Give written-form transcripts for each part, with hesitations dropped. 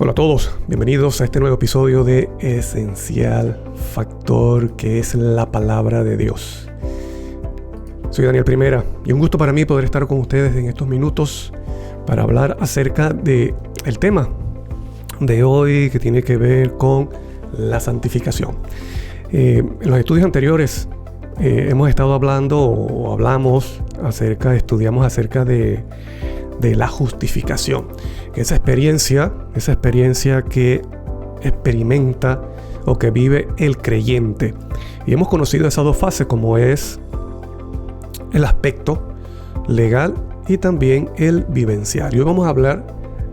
Hola a todos, bienvenidos a este nuevo episodio de Esencial Factor, que es la palabra de Dios. Soy Daniel Primera y un gusto para mí poder estar con ustedes en estos minutos para hablar acerca del tema de hoy, que tiene que ver con la santificación. En los estudios anteriores hemos estado estudiamos acerca de la justificación, que esa experiencia que experimenta o que vive el creyente. Y hemos conocido esas dos fases, como es el aspecto legal y también el vivenciario. Hoy vamos a hablar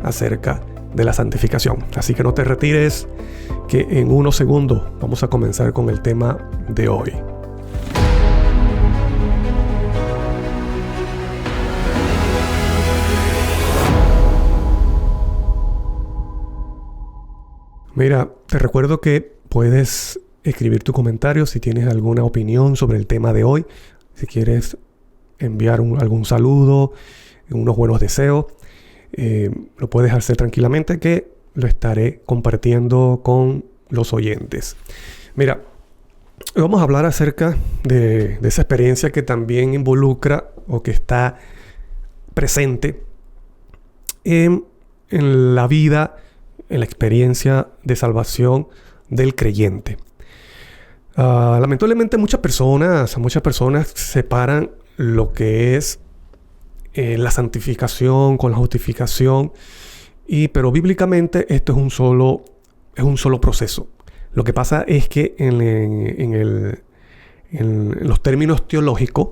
acerca de la santificación. Así que no te retires, que en unos segundos vamos a comenzar con el tema de hoy. Mira, te recuerdo que puedes escribir tu comentario si tienes alguna opinión sobre el tema de hoy. Si quieres enviar algún saludo, unos buenos deseos, lo puedes hacer tranquilamente, que lo estaré compartiendo con los oyentes. Mira, hoy vamos a hablar acerca de esa experiencia que también involucra o que está presente en la vida, en la experiencia de salvación del creyente. Lamentablemente muchas personas separan lo que es la santificación con la justificación, pero bíblicamente esto es un solo proceso. Lo que pasa es que en los términos teológicos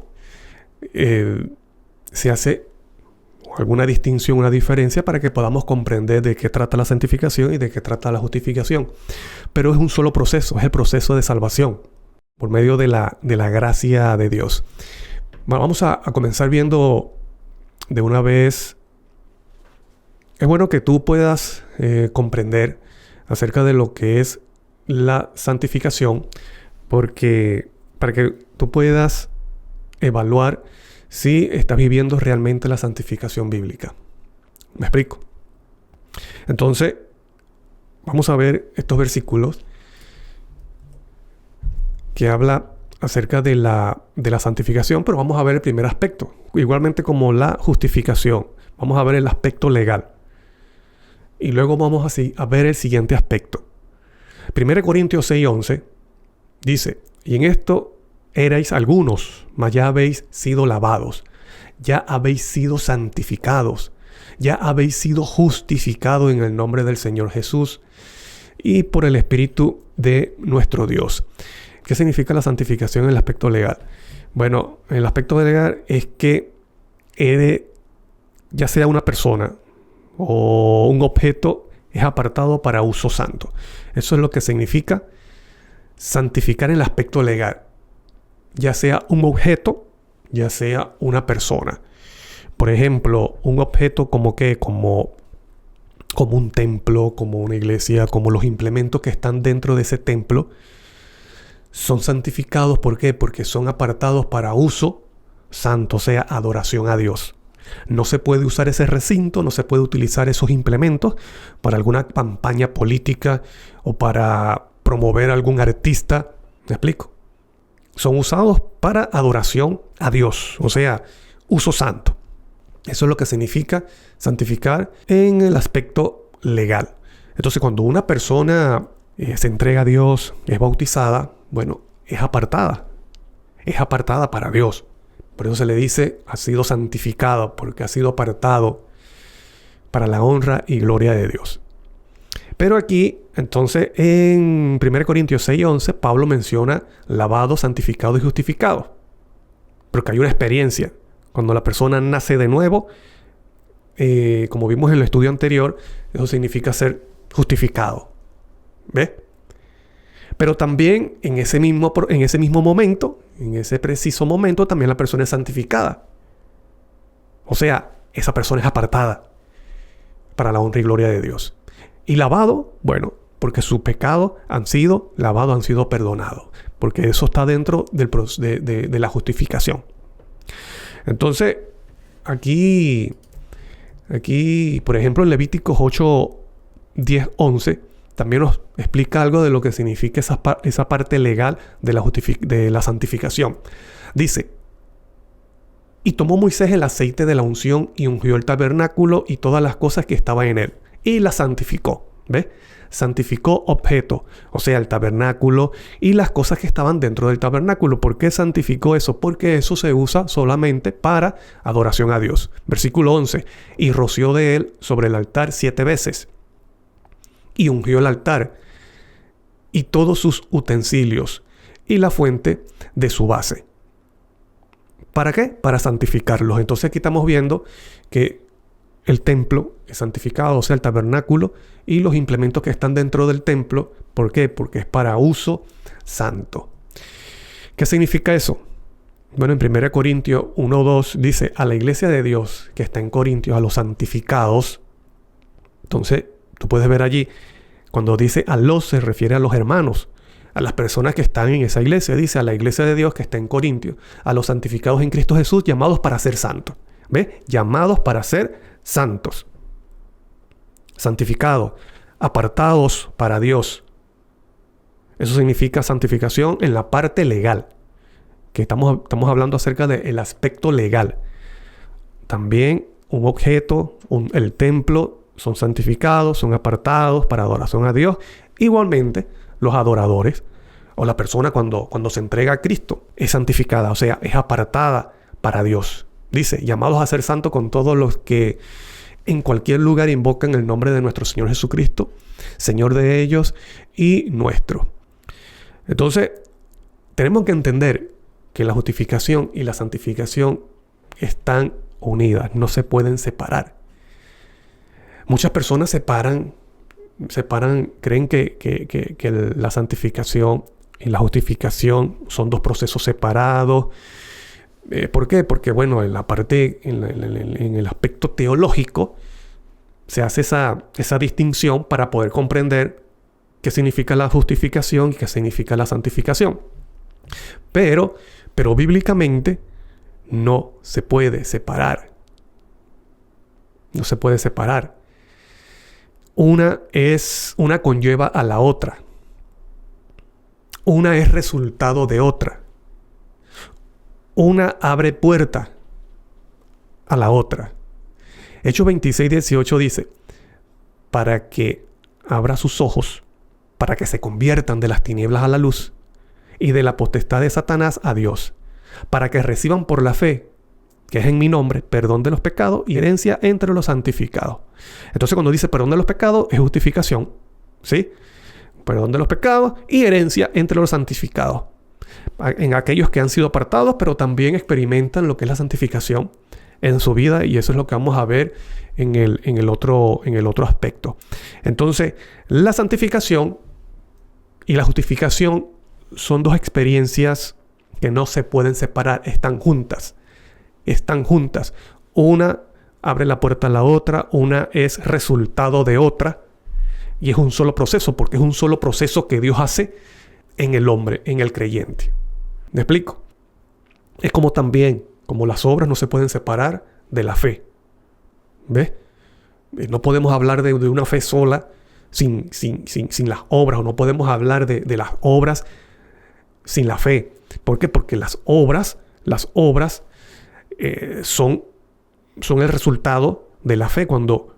se hace alguna distinción, una diferencia para que podamos comprender de qué trata la santificación y de qué trata la justificación. Pero es un solo proceso, es el proceso de salvación por medio de la gracia de Dios. Bueno, vamos a comenzar viendo de una vez. Es bueno que tú puedas comprender acerca de lo que es la santificación, porque para que tú puedas evaluar si estás viviendo realmente la santificación bíblica. ¿Me explico? Entonces, vamos a ver estos versículos que habla acerca de la santificación, pero vamos a ver el primer aspecto. Igualmente como la justificación, vamos a ver el aspecto legal. Y luego vamos a ver el siguiente aspecto. 1 Corintios 6:11 dice: y en esto erais algunos, mas ya habéis sido lavados, ya habéis sido santificados, ya habéis sido justificados en el nombre del Señor Jesús y por el Espíritu de nuestro Dios. ¿Qué significa la santificación en el aspecto legal? Bueno, el aspecto legal es que ya sea una persona o un objeto, es apartado para uso santo. Eso es lo que significa santificar en el aspecto legal. Ya sea un objeto, ya sea una persona. Por ejemplo, un objeto como un templo, como una iglesia, como los implementos que están dentro de ese templo, son santificados. ¿Por qué? Porque son apartados para uso santo, o sea, adoración a Dios. No se puede usar ese recinto, no se puede utilizar esos implementos para alguna campaña política o para promover a algún artista. ¿Me explico? Son usados para adoración a Dios, o sea, uso santo. Eso es lo que significa santificar en el aspecto legal. Entonces, cuando una persona se entrega a Dios, es bautizada, bueno, es apartada para Dios. Por eso se le dice, ha sido santificado, porque ha sido apartado para la honra y gloria de Dios. Pero aquí, entonces, en 1 Corintios 6:11, Pablo menciona lavado, santificado y justificado. Porque hay una experiencia. Cuando la persona nace de nuevo, como vimos en el estudio anterior, eso significa ser justificado. ¿Ves? Pero también en ese mismo momento, en ese preciso momento, también la persona es santificada. O sea, esa persona es apartada para la honra y gloria de Dios. Y lavado, bueno, porque sus pecados han sido lavados, han sido perdonados. Porque eso está dentro de la justificación. Entonces, aquí, por ejemplo, en Levíticos 10:11 también nos explica algo de lo que significa esa parte legal de la santificación. Dice: y tomó Moisés el aceite de la unción y ungió el tabernáculo y todas las cosas que estaban en él, y la santificó. ¿Ves? Santificó objeto, o sea, el tabernáculo y las cosas que estaban dentro del tabernáculo. ¿Por qué santificó eso? Porque eso se usa solamente para adoración a Dios. Versículo 11. Y roció de él sobre el altar 7 veces. Y ungió el altar y todos sus utensilios y la fuente de su base. ¿Para qué? Para santificarlos. Entonces aquí estamos viendo que el templo es santificado, o sea, el tabernáculo y los implementos que están dentro del templo. ¿Por qué? Porque es para uso santo. ¿Qué significa eso? Bueno, en 1 Corintios 1:2 dice: a la iglesia de Dios que está en Corintios, a los santificados. Entonces, tú puedes ver allí, cuando dice a los, se refiere a los hermanos, a las personas que están en esa iglesia. Dice: a la iglesia de Dios que está en Corintios, a los santificados en Cristo Jesús, llamados para ser santos. ¿Ves? Llamados para ser santos. Santificados, apartados para Dios. Eso significa santificación en la parte legal, que estamos hablando acerca del aspecto legal. También un objeto, el templo, son santificados, son apartados para adoración a Dios. Igualmente, los adoradores o la persona cuando se entrega a Cristo es santificada, o sea, es apartada para Dios. Dice: llamados a ser santos con todos los que en cualquier lugar invocan el nombre de nuestro Señor Jesucristo, Señor de ellos y nuestro. Entonces, tenemos que entender que la justificación y la santificación están unidas, no se pueden separar. Muchas personas separan, creen que la santificación y la justificación son dos procesos separados. ¿Por qué? Porque, bueno, en el aspecto teológico se hace esa distinción para poder comprender qué significa la justificación y qué significa la santificación. Pero bíblicamente no se puede separar. No se puede separar. Una conlleva a la otra. Una es resultado de otra. Una abre puerta a la otra. Hechos 26:18 dice: para que abra sus ojos, para que se conviertan de las tinieblas a la luz y de la potestad de Satanás a Dios, para que reciban por la fe, que es en mi nombre, perdón de los pecados y herencia entre los santificados. Entonces, cuando dice perdón de los pecados, es justificación, ¿sí? Perdón de los pecados y herencia entre los santificados. En aquellos que han sido apartados, pero también experimentan lo que es la santificación en su vida, y eso es lo que vamos a ver en el otro aspecto. Entonces, la santificación y la justificación son dos experiencias que no se pueden separar, están juntas. Una abre la puerta a la otra, una es resultado de otra, y es un solo proceso, porque es un solo proceso que Dios hace en el hombre, en el creyente. ¿Me explico? Es como las obras no se pueden separar de la fe. ¿Ves? No podemos hablar de una fe sola sin las obras, o no podemos hablar de las obras sin la fe. ¿Por qué? Porque las obras son el resultado de la fe.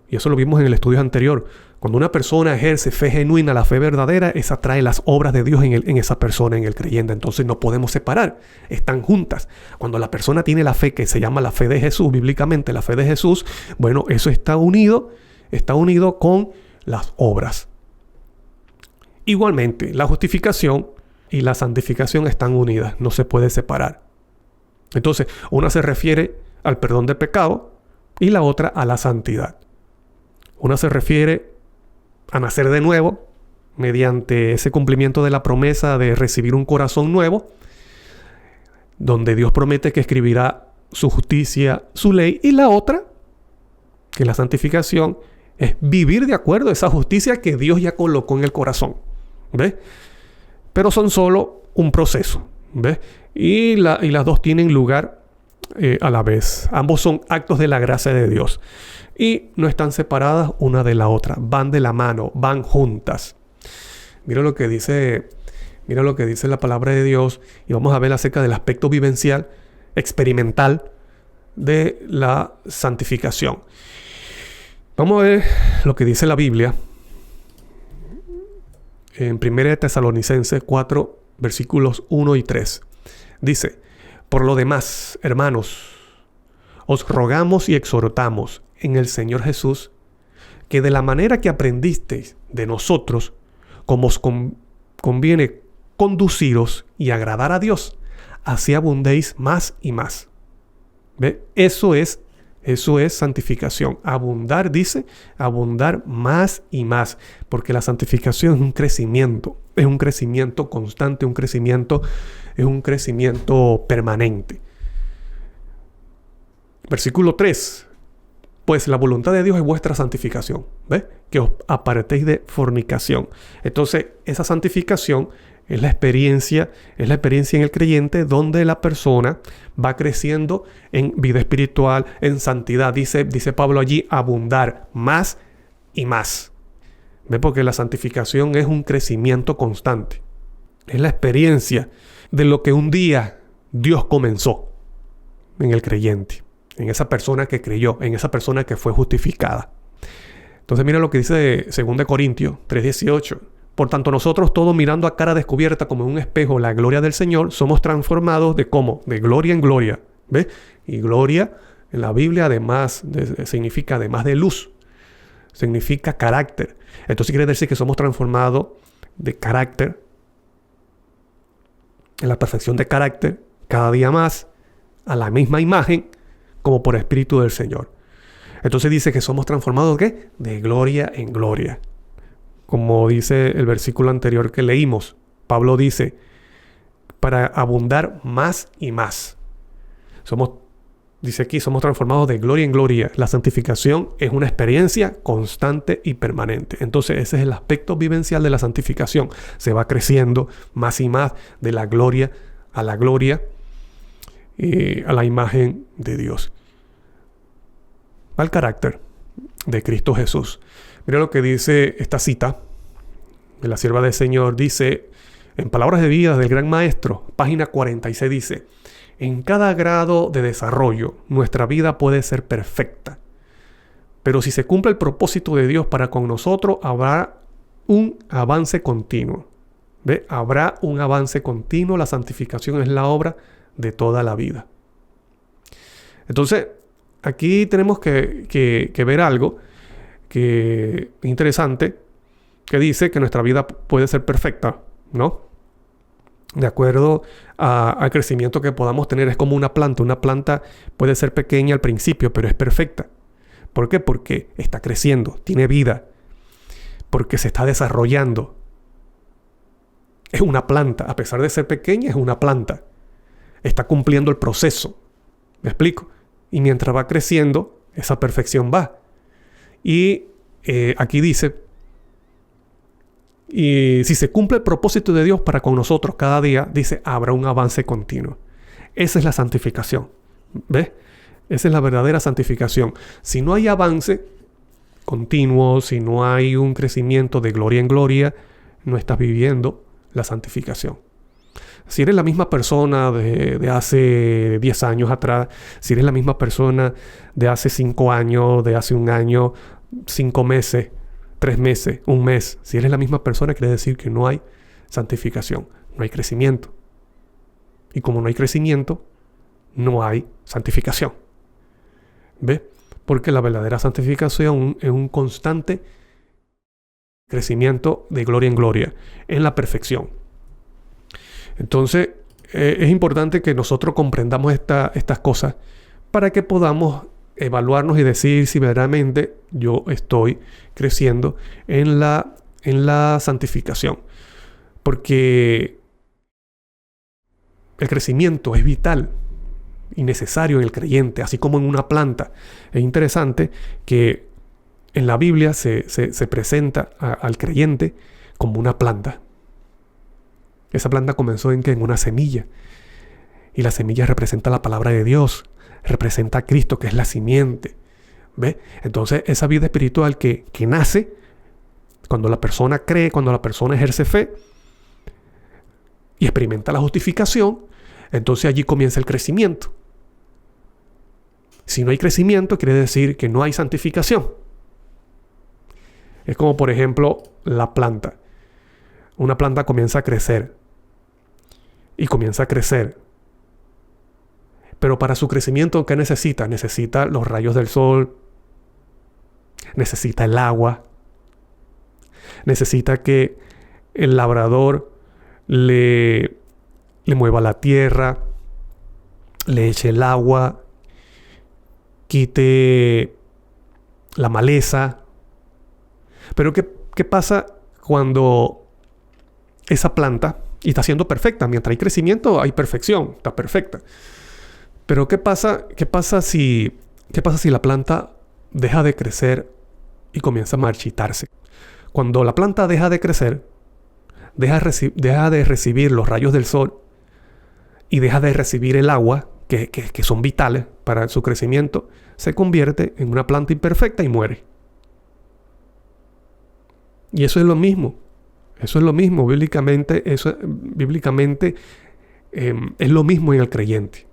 Y eso lo vimos en el estudio anterior, cuando una persona ejerce fe genuina, la fe verdadera, esa trae las obras de Dios en esa persona, en el creyente. Entonces no podemos separar, están juntas. Cuando la persona tiene la fe que se llama la fe de Jesús, bíblicamente la fe de Jesús, bueno, eso está unido con las obras. Igualmente, la justificación y la santificación están unidas, no se puede separar. Entonces, una se refiere al perdón de pecado y la otra a la santidad. Una se refiere a nacer de nuevo mediante ese cumplimiento de la promesa de recibir un corazón nuevo, donde Dios promete que escribirá su justicia, su ley, y la otra, que la santificación, es vivir de acuerdo a esa justicia que Dios ya colocó en el corazón. ¿Ves? Pero son solo un proceso. ¿Ves? Y las dos tienen lugar a la vez. Ambos son actos de la gracia de Dios y no están separadas una de la otra, van de la mano, van juntas. Mira lo que dice la palabra de Dios y vamos a ver acerca del aspecto vivencial, experimental de la santificación. Vamos a ver lo que dice la Biblia en 1 Tesalonicenses 4, versículos 1 y 3. Dice: por lo demás, hermanos, os rogamos y exhortamos en el Señor Jesús que de la manera que aprendisteis de nosotros, como os conviene conduciros y agradar a Dios, así abundéis más y más. ¿Ve? Eso es santificación. Abundar, dice, abundar más y más. Porque la santificación es un crecimiento constante, es un crecimiento permanente. Versículo 3. Pues la voluntad de Dios es vuestra santificación. ¿Ves? Que os apartéis de fornicación. Entonces, esa santificación es la experiencia en el creyente donde la persona va creciendo en vida espiritual, en santidad. Dice Pablo allí, abundar más y más. ¿Ves? Porque la santificación es un crecimiento constante. Es la experiencia de lo que un día Dios comenzó en el creyente, en esa persona que creyó, en esa persona que fue justificada. Entonces mira lo que dice 2 Corintios 3:18. Por tanto, nosotros todos mirando a cara descubierta como en un espejo la gloria del Señor, somos transformados ¿de cómo? De gloria en gloria. ¿Ves? Y gloria en la Biblia significa además de luz. Significa carácter. Entonces quiere decir que somos transformados de carácter, en la perfección de carácter, cada día más, a la misma imagen, como por Espíritu del Señor. Entonces dice que somos transformados ¿qué? De gloria en gloria. Como dice el versículo anterior que leímos, Pablo dice, para abundar más y más. Dice aquí, somos transformados de gloria en gloria. La santificación es una experiencia constante y permanente. Entonces ese es el aspecto vivencial de la santificación. Se va creciendo más y más de la gloria a la gloria, a la imagen de Dios. Al carácter de Cristo Jesús. Mira lo que dice esta cita de la sierva del Señor. Dice, en Palabras de Vida del Gran Maestro, página 46, dice: en cada grado de desarrollo, nuestra vida puede ser perfecta. Pero si se cumple el propósito de Dios para con nosotros, habrá un avance continuo. ¿Ve? Habrá un avance continuo. La santificación es la obra de toda la vida. Entonces, aquí tenemos que ver algo que es interesante, que dice que nuestra vida puede ser perfecta, ¿no? De acuerdo al crecimiento que podamos tener. Es como una planta. Una planta puede ser pequeña al principio, pero es perfecta. ¿Por qué? Porque está creciendo, tiene vida, porque se está desarrollando. Es una planta, a pesar de ser pequeña, es una planta. Está cumpliendo el proceso. ¿Me explico? Y mientras va creciendo, esa perfección va. Y aquí dice, y si se cumple el propósito de Dios para con nosotros cada día, dice, habrá un avance continuo. Esa es la santificación. ¿Ves? Esa es la verdadera santificación. Si no hay avance continuo, si no hay un crecimiento de gloria en gloria, no estás viviendo la santificación. Si eres la misma persona de hace 10 años atrás, si eres la misma persona de hace 5 años, de hace un año, 5 meses, 3 meses, un mes, si eres la misma persona, quiere decir que no hay santificación, no hay crecimiento. Y como no hay crecimiento, no hay santificación. ¿Ves? Porque la verdadera santificación es un constante crecimiento de gloria en gloria, en la perfección. Entonces, es importante que nosotros comprendamos estas cosas para que podamos evaluarnos y decir si verdaderamente yo estoy creciendo en la santificación. Porque el crecimiento es vital y necesario en el creyente, así como en una planta. Es interesante que en la Biblia se presenta al creyente como una planta. Esa planta comenzó en una semilla. Y la semilla representa la palabra de Dios. representa a Cristo, que es la simiente. ¿Ve? Entonces, esa vida espiritual que nace cuando la persona cree, cuando la persona ejerce fe y experimenta la justificación, entonces allí comienza el crecimiento. Si no hay crecimiento, quiere decir que no hay santificación. Es como, por ejemplo, la planta. Una planta comienza a crecer y comienza a crecer. Pero para su crecimiento, ¿qué necesita? Necesita los rayos del sol, necesita el agua, necesita que el labrador le mueva la tierra, le eche el agua, quite la maleza. Pero ¿qué pasa cuando esa planta, y está siendo perfecta? Mientras hay crecimiento, hay perfección, está perfecta. Pero ¿qué pasa si la planta deja de crecer y comienza a marchitarse? Cuando la planta deja de crecer, deja de recibir los rayos del sol y deja de recibir el agua, que son vitales para su crecimiento, se convierte en una planta imperfecta y muere. Y eso es lo mismo. Eso es lo mismo. Bíblicamente es lo mismo en el creyente.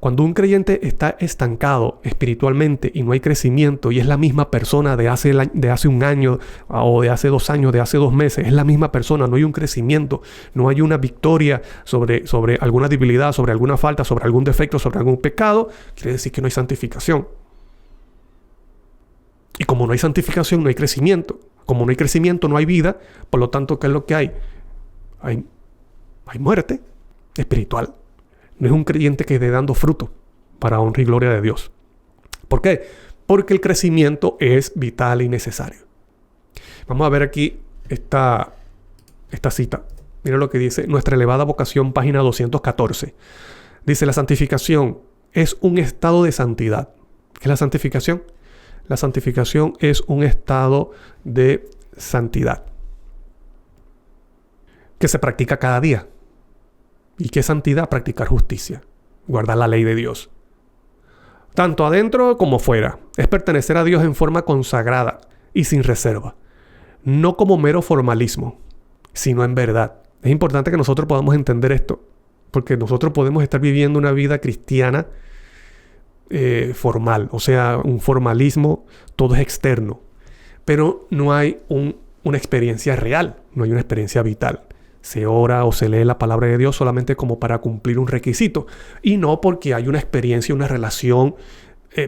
Cuando un creyente está estancado espiritualmente y no hay crecimiento y es la misma persona de hace un año o de hace 2 años, de hace 2 meses, es la misma persona, no hay un crecimiento, no hay una victoria sobre alguna debilidad, sobre alguna falta, sobre algún defecto, sobre algún pecado, quiere decir que no hay santificación. Y como no hay santificación, no hay crecimiento. Como no hay crecimiento, no hay vida. Por lo tanto, ¿qué es lo que hay? Hay muerte espiritual. No es un creyente que esté dando fruto para honra y gloria de Dios. ¿Por qué? Porque el crecimiento es vital y necesario. Vamos a ver aquí esta cita. Mira lo que dice Nuestra elevada vocación, página 214. Dice, la santificación es un estado de santidad. ¿Qué es la santificación? La santificación es un estado de santidad que se practica cada día. ¿Y qué es santidad? Practicar justicia, guardar la ley de Dios. Tanto adentro como fuera. Es pertenecer a Dios en forma consagrada y sin reserva. No como mero formalismo, sino en verdad. Es importante que nosotros podamos entender esto, porque nosotros podemos estar viviendo una vida cristiana formal, o sea, un formalismo, todo es externo, pero no hay una experiencia real, no hay una experiencia vital. Se ora o se lee la palabra de Dios solamente como para cumplir un requisito y no porque hay una experiencia, una relación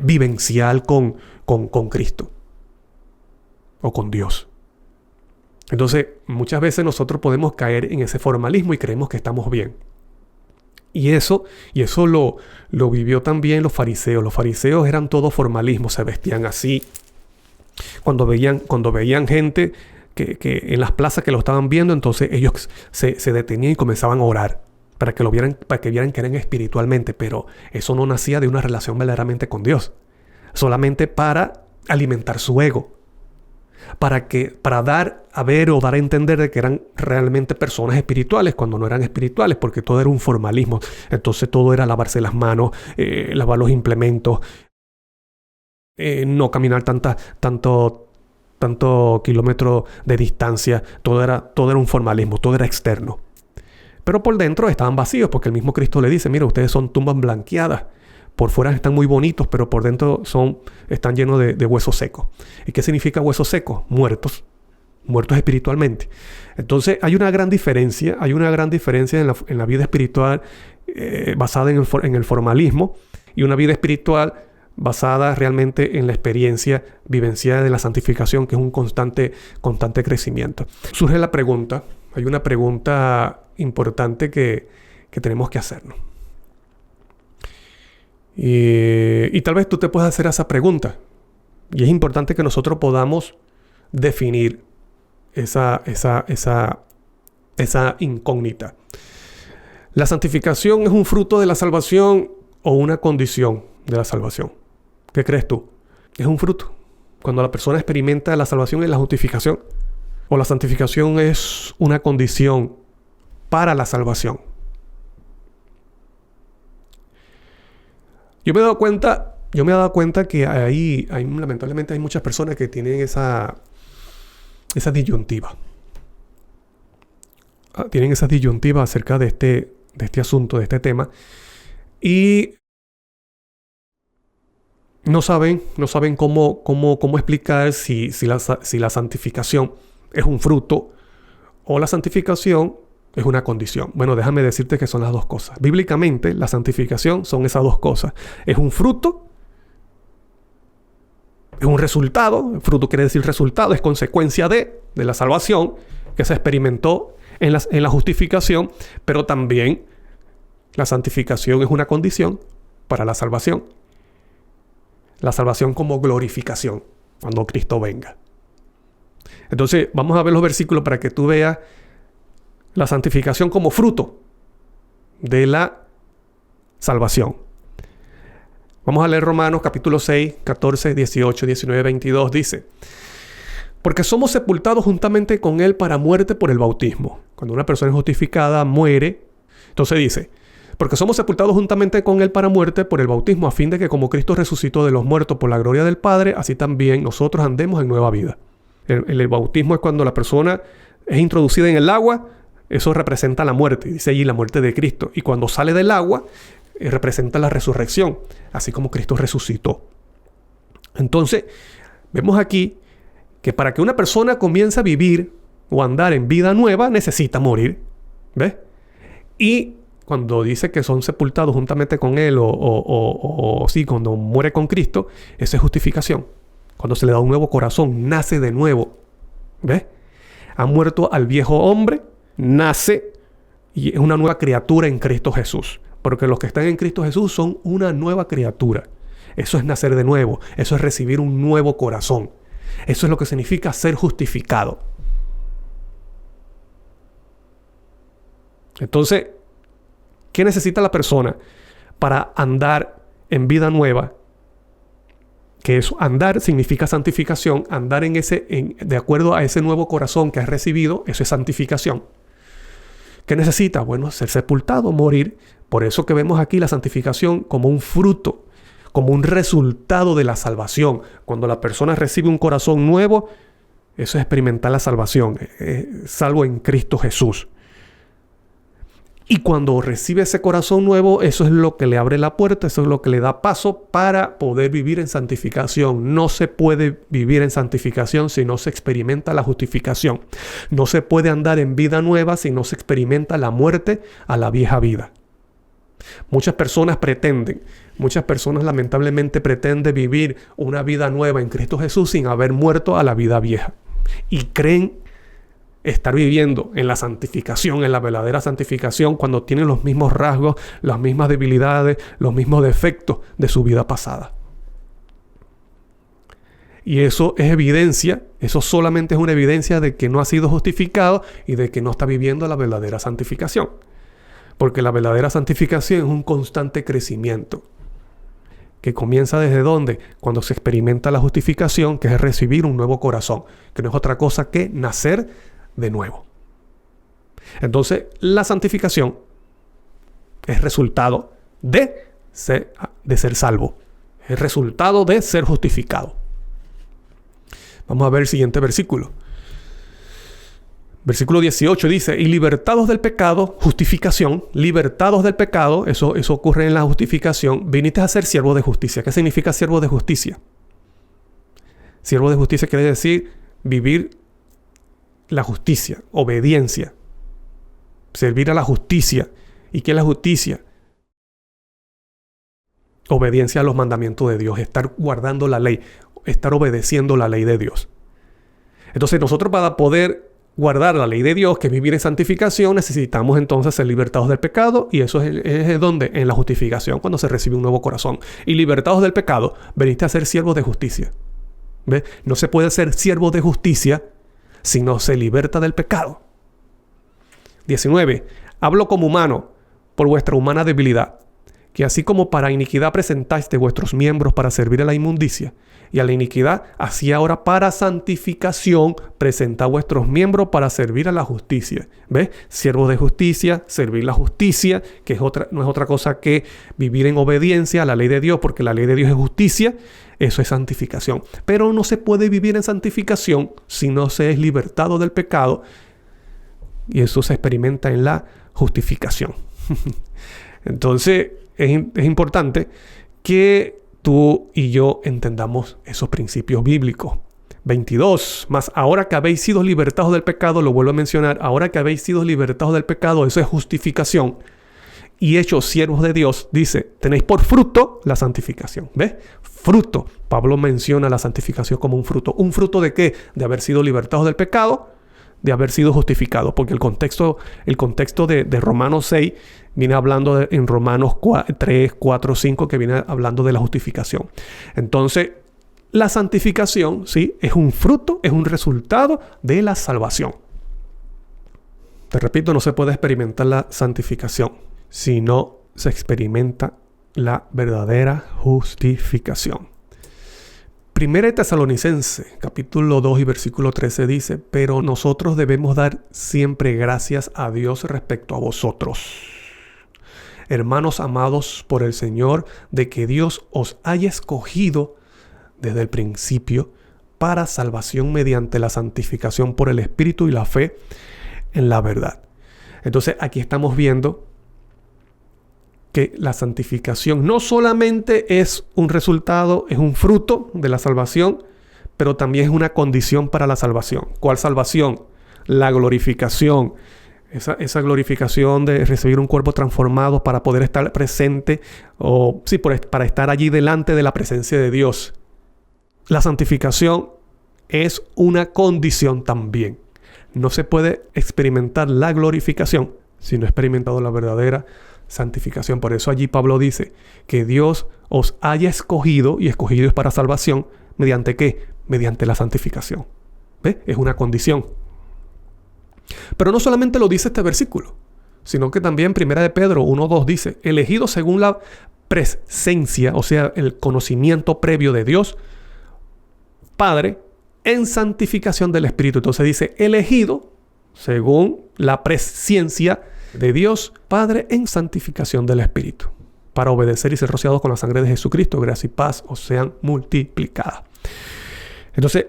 vivencial con Cristo o con Dios. Entonces, muchas veces nosotros podemos caer en ese formalismo y creemos que estamos bien. Y eso lo vivió también los fariseos. Los fariseos eran todo formalismo, se vestían así. Cuando veían gente que en las plazas que lo estaban viendo, entonces ellos se detenían y comenzaban a orar para que vieran que eran espiritualmente, pero eso no nacía de una relación verdaderamente con Dios, solamente para alimentar su ego, para dar a ver o dar a entender de que eran realmente personas espirituales cuando no eran espirituales, porque todo era un formalismo. Entonces todo era lavarse las manos, lavar los implementos, no caminar tanto kilómetro de distancia. Todo era un formalismo, todo era externo. Pero por dentro estaban vacíos, porque el mismo Cristo le dice, mira, ustedes son tumbas blanqueadas. Por fuera están muy bonitos, pero por dentro están llenos de huesos secos. ¿Y qué significa huesos secos? Muertos espiritualmente. Entonces hay una gran diferencia en la vida espiritual basada en el formalismo y una vida espiritual basada realmente en la experiencia vivenciada de la santificación, que es un constante crecimiento. Surge la pregunta, hay una pregunta importante que tenemos que hacernos. Y tal vez tú te puedas hacer esa pregunta. Y es importante que nosotros podamos definir esa incógnita. ¿La santificación es un fruto de la salvación o una condición de la salvación? ¿Qué crees tú? Es un fruto. Cuando la persona experimenta la salvación y la justificación. O la santificación es una condición para la salvación. Yo me he dado cuenta que lamentablemente hay muchas personas que tienen esa disyuntiva. Tienen esa disyuntiva acerca de este asunto, de este tema. Y no saben cómo explicar si la santificación es un fruto o la santificación es una condición. Bueno, déjame decirte que son las dos cosas. Bíblicamente, la santificación son esas dos cosas. Es un fruto, es un resultado. El fruto quiere decir resultado, es consecuencia de la salvación que se experimentó en la justificación, pero también la santificación es una condición para la salvación. La salvación como glorificación cuando Cristo venga. Entonces, vamos a ver los versículos para que tú veas la santificación como fruto de la salvación. Vamos a leer Romanos capítulo 6, 14, 18, 19, 22. Dice: porque somos sepultados juntamente con Él para muerte por el bautismo. Cuando una persona es justificada, muere. Entonces dice: porque somos sepultados juntamente con Él para muerte por el bautismo, a fin de que como Cristo resucitó de los muertos por la gloria del Padre, así también nosotros andemos en nueva vida. El bautismo es cuando la persona es introducida en el agua. Eso representa la muerte, dice allí la muerte de Cristo. Y cuando sale del agua, representa la resurrección, así como Cristo resucitó. Entonces, vemos aquí que para que una persona comience a vivir o andar en vida nueva, necesita morir. ¿Ves? Y cuando dice que son sepultados juntamente con Él cuando muere con Cristo, eso es justificación. Cuando se le da un nuevo corazón, nace de nuevo. ¿Ves? Ha muerto al viejo hombre, nace y es una nueva criatura en Cristo Jesús. Porque los que están en Cristo Jesús son una nueva criatura. Eso es nacer de nuevo. Eso es recibir un nuevo corazón. Eso es lo que significa ser justificado. Entonces, ¿qué necesita la persona para andar en vida nueva? Que eso, andar significa santificación. Andar de acuerdo a ese nuevo corazón que has recibido, eso es santificación. ¿Qué necesita? Bueno, ser sepultado, morir. Por eso que vemos aquí la santificación como un fruto, como un resultado de la salvación. Cuando la persona recibe un corazón nuevo, eso es experimentar la salvación, salvo en Cristo Jesús. Y cuando recibe ese corazón nuevo, eso es lo que le abre la puerta, eso es lo que le da paso para poder vivir en santificación. No se puede vivir en santificación si no se experimenta la justificación. No se puede andar en vida nueva si no se experimenta la muerte a la vieja vida. Muchas personas lamentablemente pretenden vivir una vida nueva en Cristo Jesús sin haber muerto a la vida vieja. Y creen estar viviendo en la santificación, en la verdadera santificación, cuando tienen los mismos rasgos, las mismas debilidades, los mismos defectos de su vida pasada. Y eso es evidencia, eso solamente es una evidencia de que no ha sido justificado y de que no está viviendo la verdadera santificación. Porque la verdadera santificación es un constante crecimiento. Que comienza desde ¿dónde? Cuando se experimenta la justificación, que es recibir un nuevo corazón. Que no es otra cosa que nacer de nuevo. Entonces, la santificación es resultado de ser salvo. Es resultado de ser justificado. Vamos a ver el siguiente versículo. Versículo 18 dice: y libertados del pecado, justificación, libertados del pecado, eso ocurre en la justificación, viniste a ser siervo de justicia. ¿Qué significa siervo de justicia? Siervo de justicia quiere decir vivir la justicia, obediencia, servir a la justicia. ¿Y qué es la justicia? Obediencia a los mandamientos de Dios, estar guardando la ley, estar obedeciendo la ley de Dios. Entonces nosotros, para poder guardar la ley de Dios, que es vivir en santificación, necesitamos entonces ser libertados del pecado. Y eso es donde, en la justificación, cuando se recibe un nuevo corazón. Y libertados del pecado, veniste a ser siervos de justicia. ¿Ves? No se puede ser siervo de justicia si no se liberta del pecado. 19. Hablo como humano por vuestra humana debilidad. que así como para iniquidad presentaste vuestros miembros para servir a la inmundicia, y a la iniquidad, así ahora para santificación presentad vuestros miembros para servir a la justicia. ¿Ves? Siervos de justicia, servir la justicia, que no es otra cosa que vivir en obediencia a la ley de Dios, porque la ley de Dios es justicia. Eso es santificación. Pero no se puede vivir en santificación si no se es libertado del pecado, y eso se experimenta en la justificación. Entonces, es importante que tú y yo entendamos esos principios bíblicos. 22. Mas ahora que habéis sido libertados del pecado, lo vuelvo a mencionar, ahora que habéis sido libertados del pecado, eso es justificación, y hechos siervos de Dios, dice, tenéis por fruto la santificación. ¿Ves? Fruto. Pablo menciona la santificación como un fruto. ¿Un fruto de qué? De haber sido libertados del pecado, de haber sido justificados. Porque el contexto de Romanos 6 viene hablando en Romanos 3, 4, 5, que viene hablando de la justificación. Entonces, la santificación, ¿sí?, es un fruto, es un resultado de la salvación. Te repito, no se puede experimentar la santificación si no se experimenta la verdadera justificación. Primera de Tesalonicenses, capítulo 2 y versículo 13 dice, pero nosotros debemos dar siempre gracias a Dios respecto a vosotros, hermanos amados por el Señor, de que Dios os haya escogido desde el principio para salvación mediante la santificación por el Espíritu y la fe en la verdad. Entonces aquí estamos viendo que la santificación no solamente es un resultado, es un fruto de la salvación, pero también es una condición para la salvación. ¿Cuál salvación? La glorificación. Esa glorificación de recibir un cuerpo transformado para poder estar presente, para estar allí delante de la presencia de Dios. La santificación es una condición también. No se puede experimentar la glorificación si no he experimentado la verdadera santificación. Por eso allí Pablo dice que Dios os haya escogido, y escogido es para salvación, ¿mediante qué? Mediante la santificación. ¿Ves? Es una condición. Pero no solamente lo dice este versículo, sino que también 1 de Pedro 1:2 dice, elegido según la presencia, o sea, el conocimiento previo de Dios Padre, en santificación del Espíritu. Entonces dice, elegido según la presciencia de Dios Padre en santificación del Espíritu, para obedecer y ser rociados con la sangre de Jesucristo, gracia y paz os sean multiplicadas. Entonces,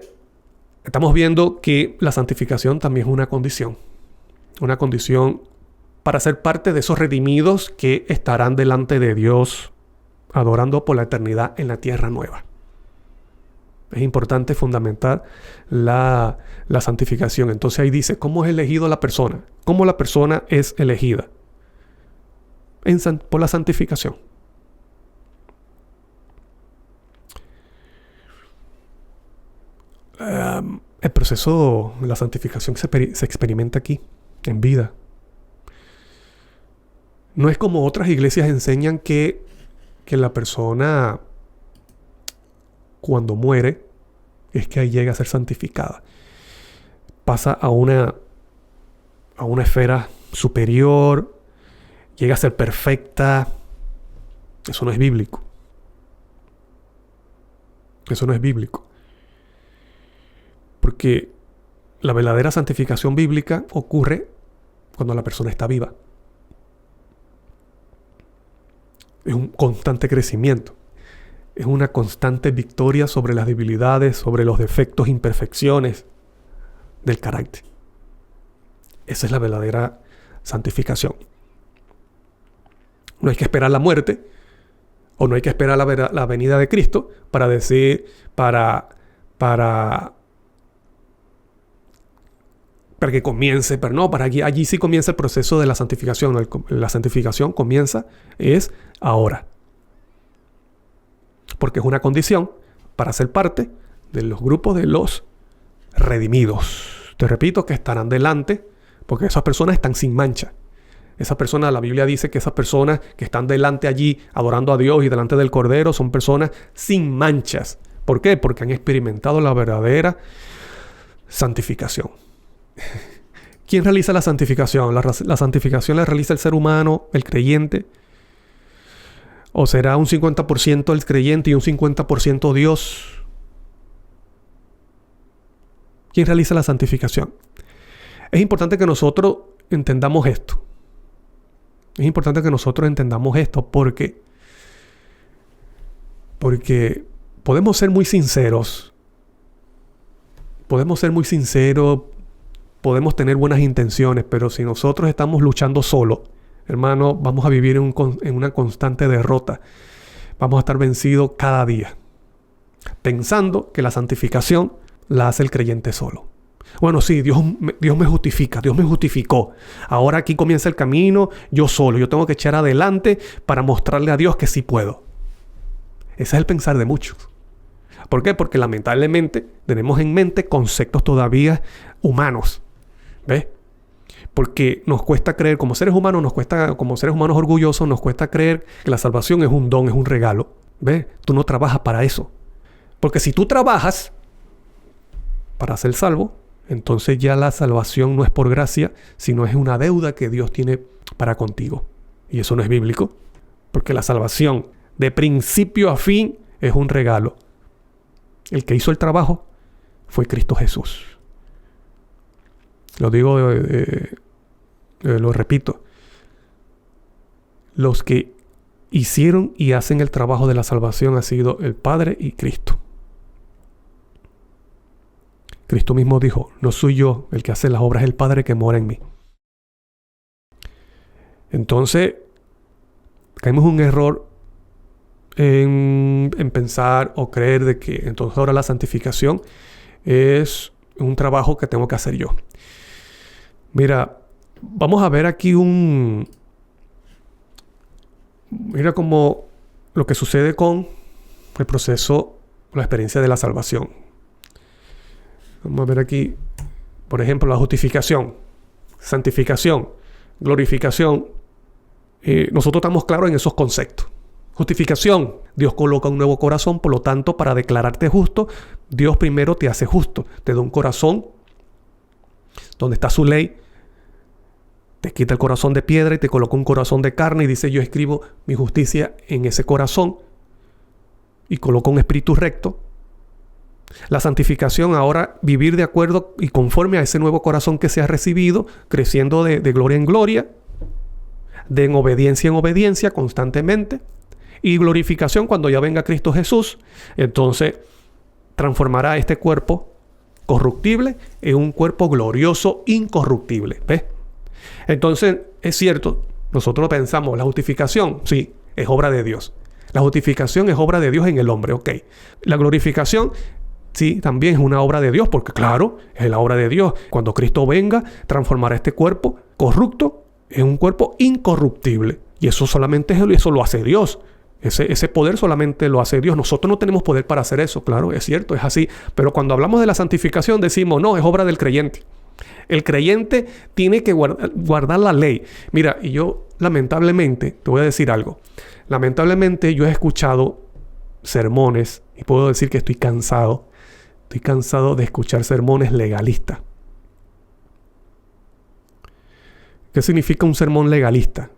estamos viendo que la santificación también es una condición para ser parte de esos redimidos que estarán delante de Dios, adorando por la eternidad en la tierra nueva. Es importante fundamentar la santificación. Entonces ahí dice, ¿cómo es elegido la persona? ¿Cómo la persona es elegida? Por la santificación. El proceso de la santificación se experimenta aquí, en vida. No es como otras iglesias enseñan que la persona, cuando muere, es que ahí llega a ser santificada. Pasa a una esfera superior, llega a ser perfecta. Eso no es bíblico. Eso no es bíblico. Porque la verdadera santificación bíblica ocurre cuando la persona está viva. Es un constante crecimiento. Es una constante victoria sobre las debilidades, sobre los defectos, imperfecciones del carácter. Esa es la verdadera santificación. No hay que esperar la muerte, o no hay que esperar la venida de Cristo para que comience, pero no, allí sí comienza el proceso de la santificación. La santificación comienza es ahora. Porque es una condición para ser parte de los grupos de los redimidos. Te repito que estarán delante, porque esas personas están sin mancha. Esas personas, la Biblia dice que esas personas que están delante allí adorando a Dios y delante del Cordero son personas sin manchas. ¿Por qué? Porque han experimentado la verdadera santificación. ¿Quién realiza la santificación? La santificación la realiza el ser humano, el creyente. ¿O será un 50% el creyente y un 50% Dios? ¿Quién realiza la santificación? Es importante que nosotros entendamos esto. Es importante que nosotros entendamos esto porque podemos ser muy sinceros. Podemos tener buenas intenciones, pero si nosotros estamos luchando solo, hermano, vamos a vivir en una constante derrota. Vamos a estar vencidos cada día, pensando que la santificación la hace el creyente solo. Bueno, sí, Dios me justifica, Dios me justificó. Ahora aquí comienza el camino, yo solo. Yo tengo que echar adelante para mostrarle a Dios que sí puedo. Ese es el pensar de muchos. ¿Por qué? Porque lamentablemente tenemos en mente conceptos todavía humanos. ¿Ves? Porque nos cuesta creer, como seres humanos, como seres humanos orgullosos, nos cuesta creer que la salvación es un don, es un regalo. ¿Ves? Tú no trabajas para eso. Porque si tú trabajas para ser salvo, entonces ya la salvación no es por gracia, sino es una deuda que Dios tiene para contigo. Y eso no es bíblico, porque la salvación de principio a fin es un regalo. El que hizo el trabajo fue Cristo Jesús. Lo digo, lo repito. Los que hicieron y hacen el trabajo de la salvación ha sido el Padre y Cristo. Cristo mismo dijo, no soy yo el que hace las obras, es el Padre que mora en mí. Entonces, caemos en un error en pensar o creer de que entonces ahora la santificación es un trabajo que tengo que hacer yo. Mira, vamos a ver aquí mira como lo que sucede con el proceso, la experiencia de la salvación. Vamos a ver aquí, por ejemplo, la justificación, santificación, glorificación. Nosotros estamos claros en esos conceptos. Justificación, Dios coloca un nuevo corazón, por lo tanto, para declararte justo, Dios primero te hace justo. Te da un corazón donde está su ley, te quita el corazón de piedra y te coloca un corazón de carne y dice, yo escribo mi justicia en ese corazón y coloca un espíritu recto. La santificación, ahora vivir de acuerdo y conforme a ese nuevo corazón que se ha recibido, creciendo de gloria en gloria, en obediencia constantemente. Y glorificación, cuando ya venga Cristo Jesús, entonces transformará este cuerpo corruptible en un cuerpo glorioso, incorruptible. ¿Ves? Entonces, es cierto, nosotros pensamos, la justificación, sí, es obra de Dios. La justificación es obra de Dios en el hombre, ok. La glorificación, sí, también es una obra de Dios, porque claro, es la obra de Dios. Cuando Cristo venga, transformará este cuerpo corrupto en un cuerpo incorruptible. Y eso solamente eso lo hace Dios. Ese poder solamente lo hace Dios. Nosotros no tenemos poder para hacer eso, claro, es cierto, es así. Pero cuando hablamos de la santificación decimos, no, es obra del creyente. El creyente tiene que guardar la ley. Mira, y yo lamentablemente, te voy a decir algo. Lamentablemente yo he escuchado sermones y puedo decir que estoy cansado. Estoy cansado de escuchar sermones legalistas. ¿Qué significa un sermón legalista?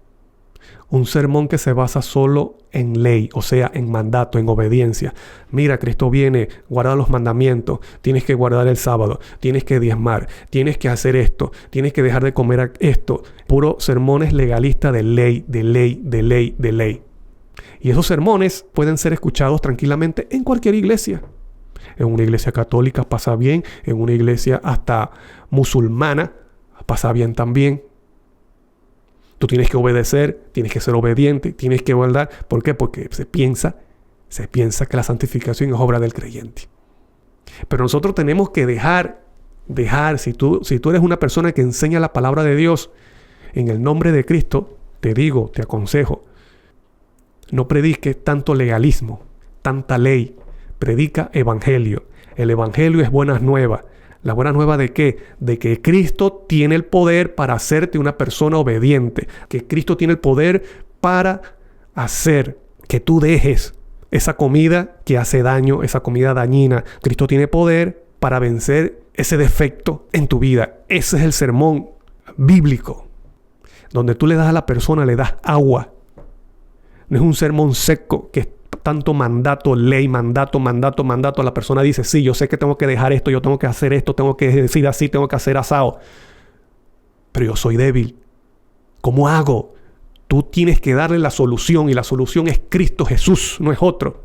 Un sermón que se basa solo en ley, o sea, en mandato, en obediencia. Mira, Cristo viene, guarda los mandamientos, tienes que guardar el sábado, tienes que diezmar, tienes que hacer esto, tienes que dejar de comer esto. Puro sermones legalistas de ley, de ley, de ley, de ley. Y esos sermones pueden ser escuchados tranquilamente en cualquier iglesia. En una iglesia católica pasa bien, en una iglesia hasta musulmana pasa bien también. Tú tienes que obedecer, tienes que ser obediente, tienes que guardar. ¿Por qué? Porque se piensa que la santificación es obra del creyente. Pero nosotros tenemos que dejar, si tú eres una persona que enseña la palabra de Dios, en el nombre de Cristo, te digo, te aconsejo, no prediques tanto legalismo, tanta ley, predica evangelio. El evangelio es buenas nuevas. ¿La buena nueva de qué? De que Cristo tiene el poder para hacerte una persona obediente. Que Cristo tiene el poder para hacer que tú dejes esa comida que hace daño, esa comida dañina. Cristo tiene poder para vencer ese defecto en tu vida. Ese es el sermón bíblico. Donde tú le das a la persona, le das agua. No es un sermón seco que es tanto mandato, ley, mandato. La persona dice, sí, yo sé que tengo que dejar esto, yo tengo que hacer esto, tengo que decir así, tengo que hacer asado. Pero yo soy débil. ¿Cómo hago? Tú tienes que darle la solución, y la solución es Cristo Jesús, no es otro.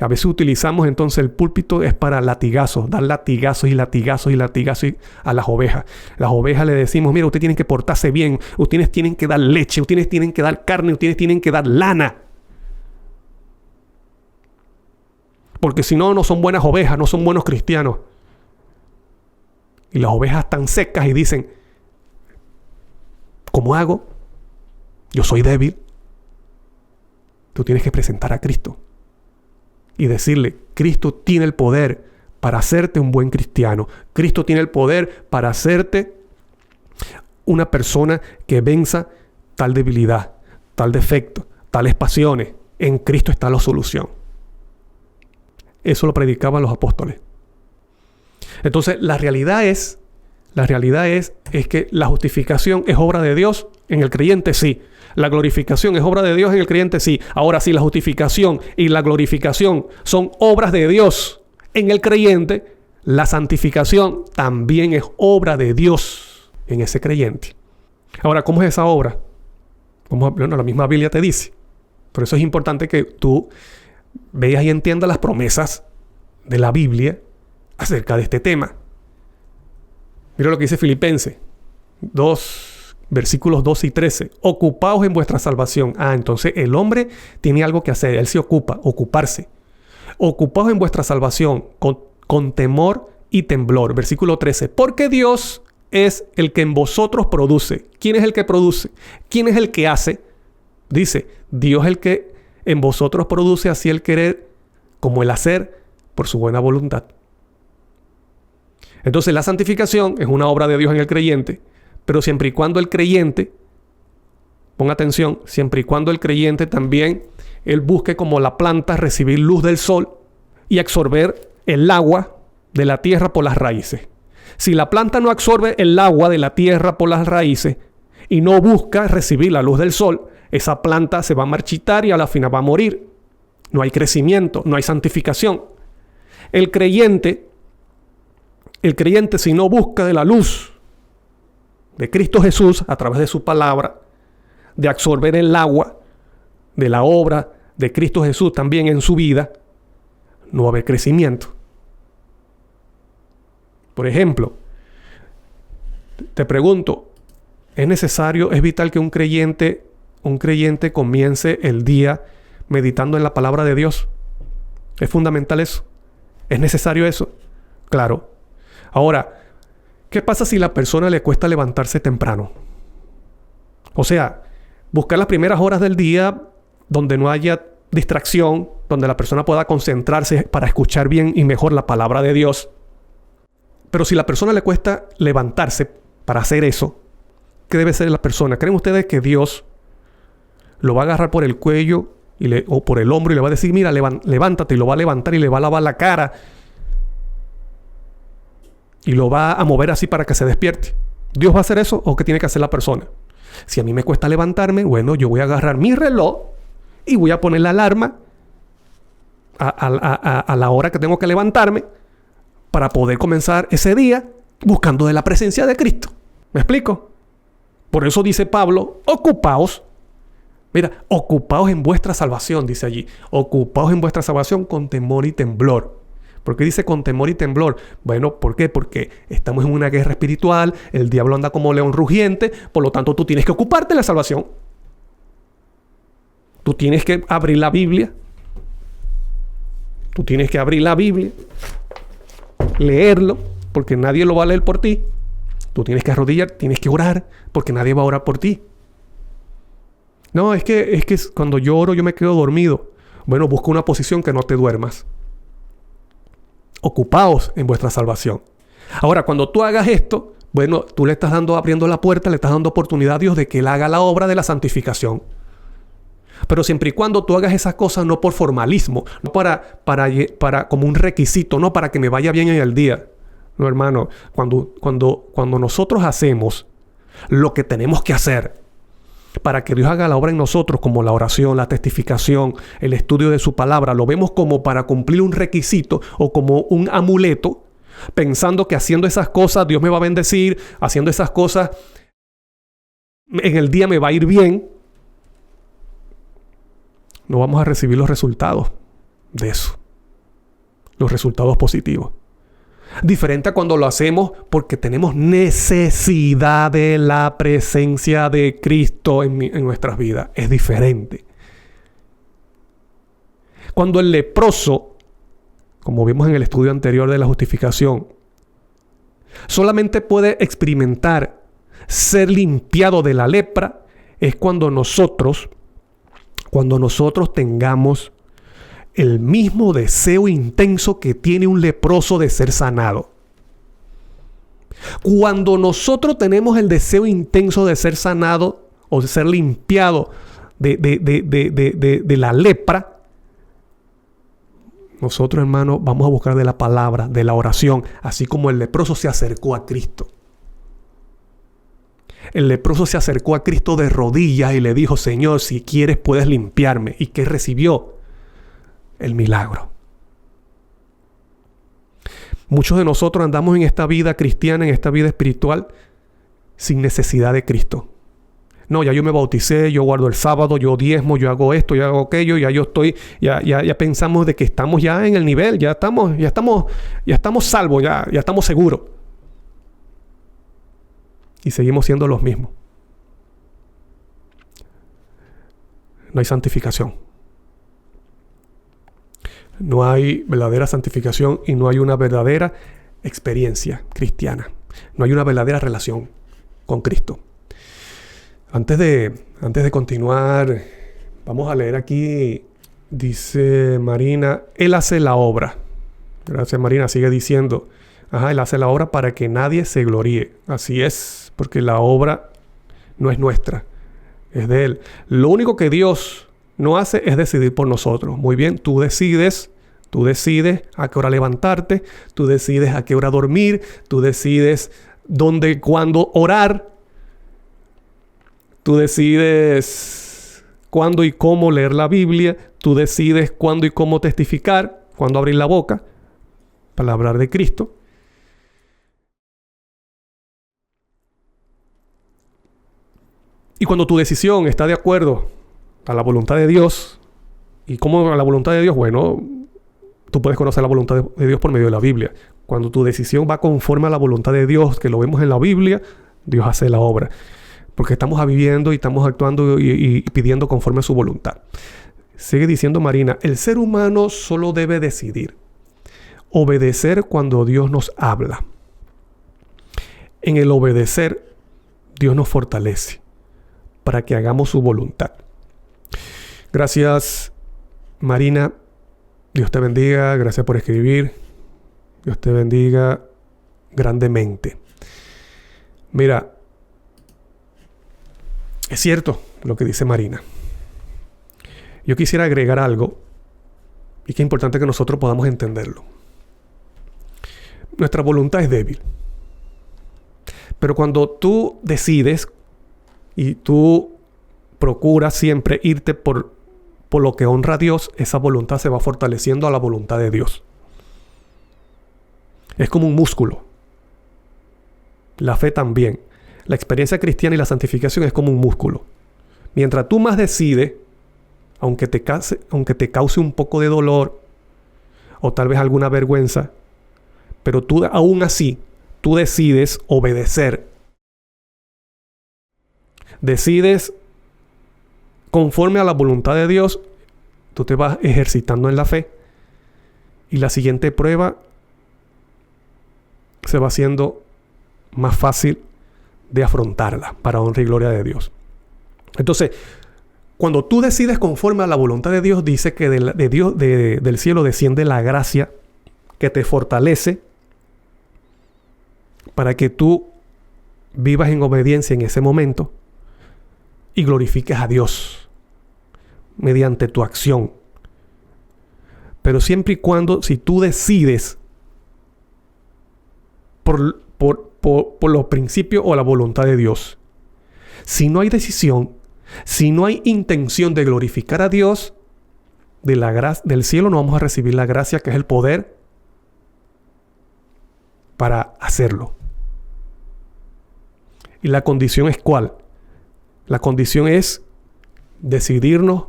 A veces utilizamos entonces el púlpito es para latigazos, dar latigazos a las ovejas. Las ovejas le decimos, mira, ustedes tienen que portarse bien, ustedes tienen que dar leche, ustedes tienen que dar carne, ustedes tienen que dar lana. Porque si no, no son buenas ovejas, no son buenos cristianos. Y las ovejas están secas y dicen, ¿cómo hago? Yo soy débil. Tú tienes que presentar a Cristo y decirle, Cristo tiene el poder para hacerte un buen cristiano. Cristo tiene el poder para hacerte una persona que venza tal debilidad, tal defecto, tales pasiones. En Cristo está la solución. Eso lo predicaban los apóstoles. Entonces, la realidad es que la justificación es obra de Dios en el creyente, sí. La glorificación es obra de Dios en el creyente, sí. Ahora, si la justificación y la glorificación son obras de Dios en el creyente, la santificación también es obra de Dios en ese creyente. Ahora, ¿cómo es esa obra? Bueno, la misma Biblia te dice. Por eso es importante que tú veas y entiendas las promesas de la Biblia acerca de este tema. Mira lo que dice Filipenses 2, versículos 12 y 13. Ocupaos en vuestra salvación. Entonces el hombre tiene algo que hacer. Él se ocupa, ocuparse. Ocupaos en vuestra salvación con temor y temblor. Versículo 13. Porque Dios es el que en vosotros produce. ¿Quién es el que produce? ¿Quién es el que hace? Dice, Dios es el que en vosotros produce así el querer como el hacer por su buena voluntad. Entonces la santificación es una obra de Dios en el creyente, pero siempre y cuando el creyente, ponga atención, siempre y cuando el creyente también, él busque como la planta recibir luz del sol y absorber el agua de la tierra por las raíces. Si la planta no absorbe el agua de la tierra por las raíces y no busca recibir la luz del sol, esa planta se va a marchitar y a la final va a morir. No hay crecimiento, no hay santificación. El creyente, si no busca de la luz de Cristo Jesús a través de su palabra, de absorber el agua de la obra de Cristo Jesús también en su vida, no va a haber crecimiento. Por ejemplo, te pregunto, ¿es vital que un creyente comience el día meditando en la palabra de Dios? ¿Es fundamental eso? ¿Es necesario eso? Claro. Ahora, ¿qué pasa si a la persona le cuesta levantarse temprano? O sea, buscar las primeras horas del día donde no haya distracción, donde la persona pueda concentrarse para escuchar bien y mejor la palabra de Dios. Pero si a la persona le cuesta levantarse para hacer eso, ¿qué debe ser la persona? ¿Creen ustedes que Dios lo va a agarrar por el cuello o por el hombro y le va a decir, mira, levántate, y lo va a levantar y le va a lavar la cara y lo va a mover así para que se despierte? ¿Dios va a hacer eso o qué tiene que hacer la persona? Si a mí me cuesta levantarme, bueno, yo voy a agarrar mi reloj y voy a poner la alarma a la hora que tengo que levantarme para poder comenzar ese día buscando de la presencia de Cristo. ¿Me explico? Por eso dice Pablo, ocupaos. Mira, ocupaos en vuestra salvación, dice allí. Ocupaos en vuestra salvación con temor y temblor. ¿Por qué dice con temor y temblor? Bueno, ¿por qué? Porque estamos en una guerra espiritual, el diablo anda como león rugiente, por lo tanto tú tienes que ocuparte de la salvación. Tú tienes que abrir la Biblia. Tú tienes que abrir la Biblia, leerlo, porque nadie lo va a leer por ti. Tú tienes que arrodillar, tienes que orar, porque nadie va a orar por ti. No, es que cuando yo oro yo me quedo dormido. Bueno, busca una posición que no te duermas. Ocupaos en vuestra salvación. Ahora, cuando tú hagas esto, bueno, tú le estás abriendo la puerta, le estás dando oportunidad a Dios de que Él haga la obra de la santificación. Pero siempre y cuando tú hagas esas cosas no por formalismo, no para como un requisito, no para que me vaya bien en el día. No, hermano, cuando nosotros hacemos lo que tenemos que hacer, para que Dios haga la obra en nosotros, como la oración, la testificación, el estudio de su palabra, lo vemos como para cumplir un requisito o como un amuleto, pensando que haciendo esas cosas Dios me va a bendecir, haciendo esas cosas en el día me va a ir bien, no vamos a recibir los resultados de eso, los resultados positivos. Diferente a cuando lo hacemos porque tenemos necesidad de la presencia de Cristo en nuestras vidas. Es diferente. Cuando el leproso, como vimos en el estudio anterior de la justificación, solamente puede experimentar ser limpiado de la lepra, es cuando nosotros tengamos el mismo deseo intenso que tiene un leproso de ser sanado. Cuando nosotros tenemos el deseo intenso de ser sanado o de ser limpiado de la lepra, nosotros, hermanos, vamos a buscar de la palabra, de la oración, así como el leproso se acercó a Cristo. El leproso se acercó a Cristo de rodillas y le dijo: Señor, si quieres puedes limpiarme. ¿Y qué recibió? El milagro. Muchos de nosotros andamos en esta vida cristiana, en esta vida espiritual, sin necesidad de Cristo. No, ya yo me bauticé, yo guardo el sábado, yo diezmo, yo hago esto, yo hago aquello, ya yo estoy, ya pensamos de que estamos ya en el nivel, ya estamos salvos, ya estamos seguros. Y seguimos siendo los mismos. No hay santificación. No hay verdadera santificación y no hay una verdadera experiencia cristiana. No hay una verdadera relación con Cristo. Antes de continuar, vamos a leer aquí, dice Marina, Él hace la obra. Gracias, Marina, sigue diciendo. Él hace la obra para que nadie se gloríe. Así es, porque la obra no es nuestra, es de Él. Lo único que Dios no hace es decidir por nosotros. Muy bien, tú decides a qué hora levantarte, tú decides a qué hora dormir, tú decides dónde y cuándo orar, tú decides cuándo y cómo leer la Biblia, tú decides cuándo y cómo testificar, cuándo abrir la boca para hablar de Cristo. Y cuando tu decisión está de acuerdo a la voluntad de Dios, ¿y cómo a la voluntad de Dios? Bueno, tú puedes conocer la voluntad de Dios por medio de la Biblia. Cuando tu decisión va conforme a la voluntad de Dios, que lo vemos en la Biblia, Dios hace la obra. Porque estamos viviendo y estamos actuando y pidiendo conforme a su voluntad. Sigue diciendo Marina, el ser humano solo debe decidir obedecer cuando Dios nos habla. En el obedecer, Dios nos fortalece para que hagamos su voluntad. Gracias, Marina. Dios te bendiga. Gracias por escribir. Dios te bendiga grandemente. Mira, es cierto lo que dice Marina. Yo quisiera agregar algo y que es importante que nosotros podamos entenderlo. Nuestra voluntad es débil. Pero cuando tú decides y tú procuras siempre irte por lo que honra a Dios, esa voluntad se va fortaleciendo a la voluntad de Dios. Es como un músculo. La fe también. La experiencia cristiana y la santificación es como un músculo. Mientras tú más decides, aunque te cause un poco de dolor o tal vez alguna vergüenza, pero tú aún así, tú decides obedecer. Decides conforme a la voluntad de Dios, tú te vas ejercitando en la fe y la siguiente prueba se va haciendo más fácil de afrontarla para honra y gloria de Dios. Entonces, cuando tú decides conforme a la voluntad de Dios, dice que del cielo desciende la gracia que te fortalece para que tú vivas en obediencia en ese momento y glorifiques a Dios mediante tu acción. Pero siempre y cuando, si tú decides por los principios o la voluntad de Dios. Si no hay decisión, Si no hay intención de glorificar a Dios, del cielo no vamos a recibir la gracia, que es el poder para hacerlo. ¿Y la condición es cuál? La condición es decidirnos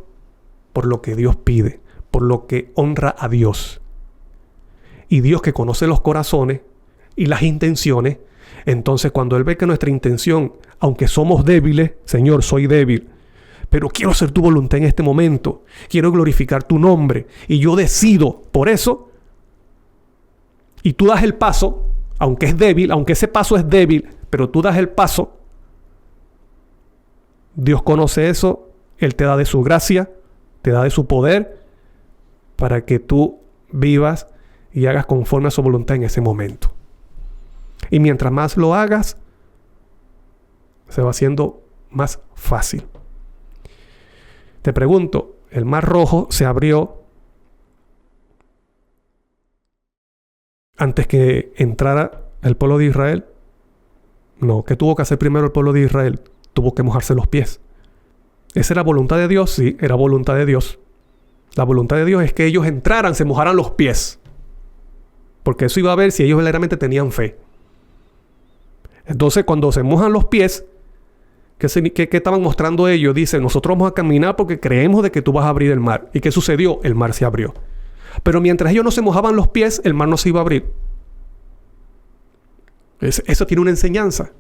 por lo que Dios pide, por lo que honra a Dios. Y Dios, que conoce los corazones y las intenciones, entonces cuando Él ve que nuestra intención, aunque somos débiles, Señor, soy débil, pero quiero hacer tu voluntad en este momento, quiero glorificar tu nombre, y yo decido por eso, y tú das el paso, aunque es débil, aunque ese paso es débil, pero tú das el paso, Dios conoce eso, Él te da de su gracia, te da de su poder, para que tú vivas y hagas conforme a su voluntad en ese momento. Y mientras más lo hagas, se va haciendo más fácil. Te pregunto, ¿el Mar Rojo se abrió antes que entrara el pueblo de Israel? No. ¿Qué tuvo que hacer primero el pueblo de Israel? Tuvo que mojarse los pies. ¿Esa era voluntad de Dios? Sí, era voluntad de Dios. La voluntad de Dios es que ellos entraran, se mojaran los pies. Porque eso iba a ver si ellos verdaderamente tenían fe. Entonces, cuando se mojan los pies, ¿qué estaban mostrando ellos? Dicen, nosotros vamos a caminar porque creemos de que tú vas a abrir el mar. ¿Y qué sucedió? El mar se abrió. Pero mientras ellos no se mojaban los pies, el mar no se iba a abrir. Eso tiene una enseñanza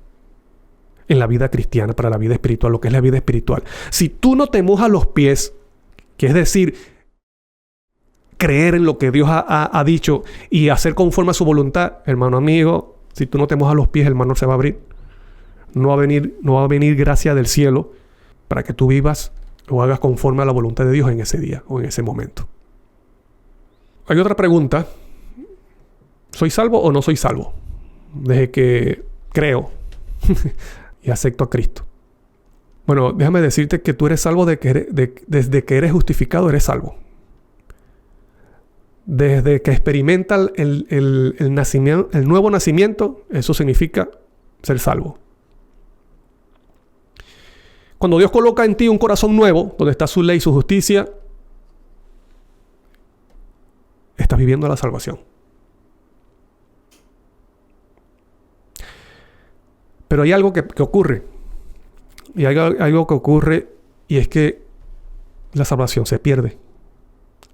en la vida cristiana, para la vida espiritual, lo que es la vida espiritual. Si tú no te mojas los pies, que es decir, creer en lo que Dios ha dicho y hacer conforme a su voluntad, hermano amigo, si tú no te mojas los pies, el mar no se va a abrir. No va a venir gracia del cielo para que tú vivas o hagas conforme a la voluntad de Dios en ese día o en ese momento. Hay otra pregunta. ¿Soy salvo o no soy salvo? Desde que creo y acepto a Cristo. Bueno, déjame decirte que tú eres salvo desde que eres justificado, eres salvo. Desde que experimenta el nuevo nacimiento, eso significa ser salvo. Cuando Dios coloca en ti un corazón nuevo, donde está su ley y su justicia, estás viviendo la salvación. Pero hay algo que ocurre. Y hay algo que ocurre, y es que la salvación se pierde.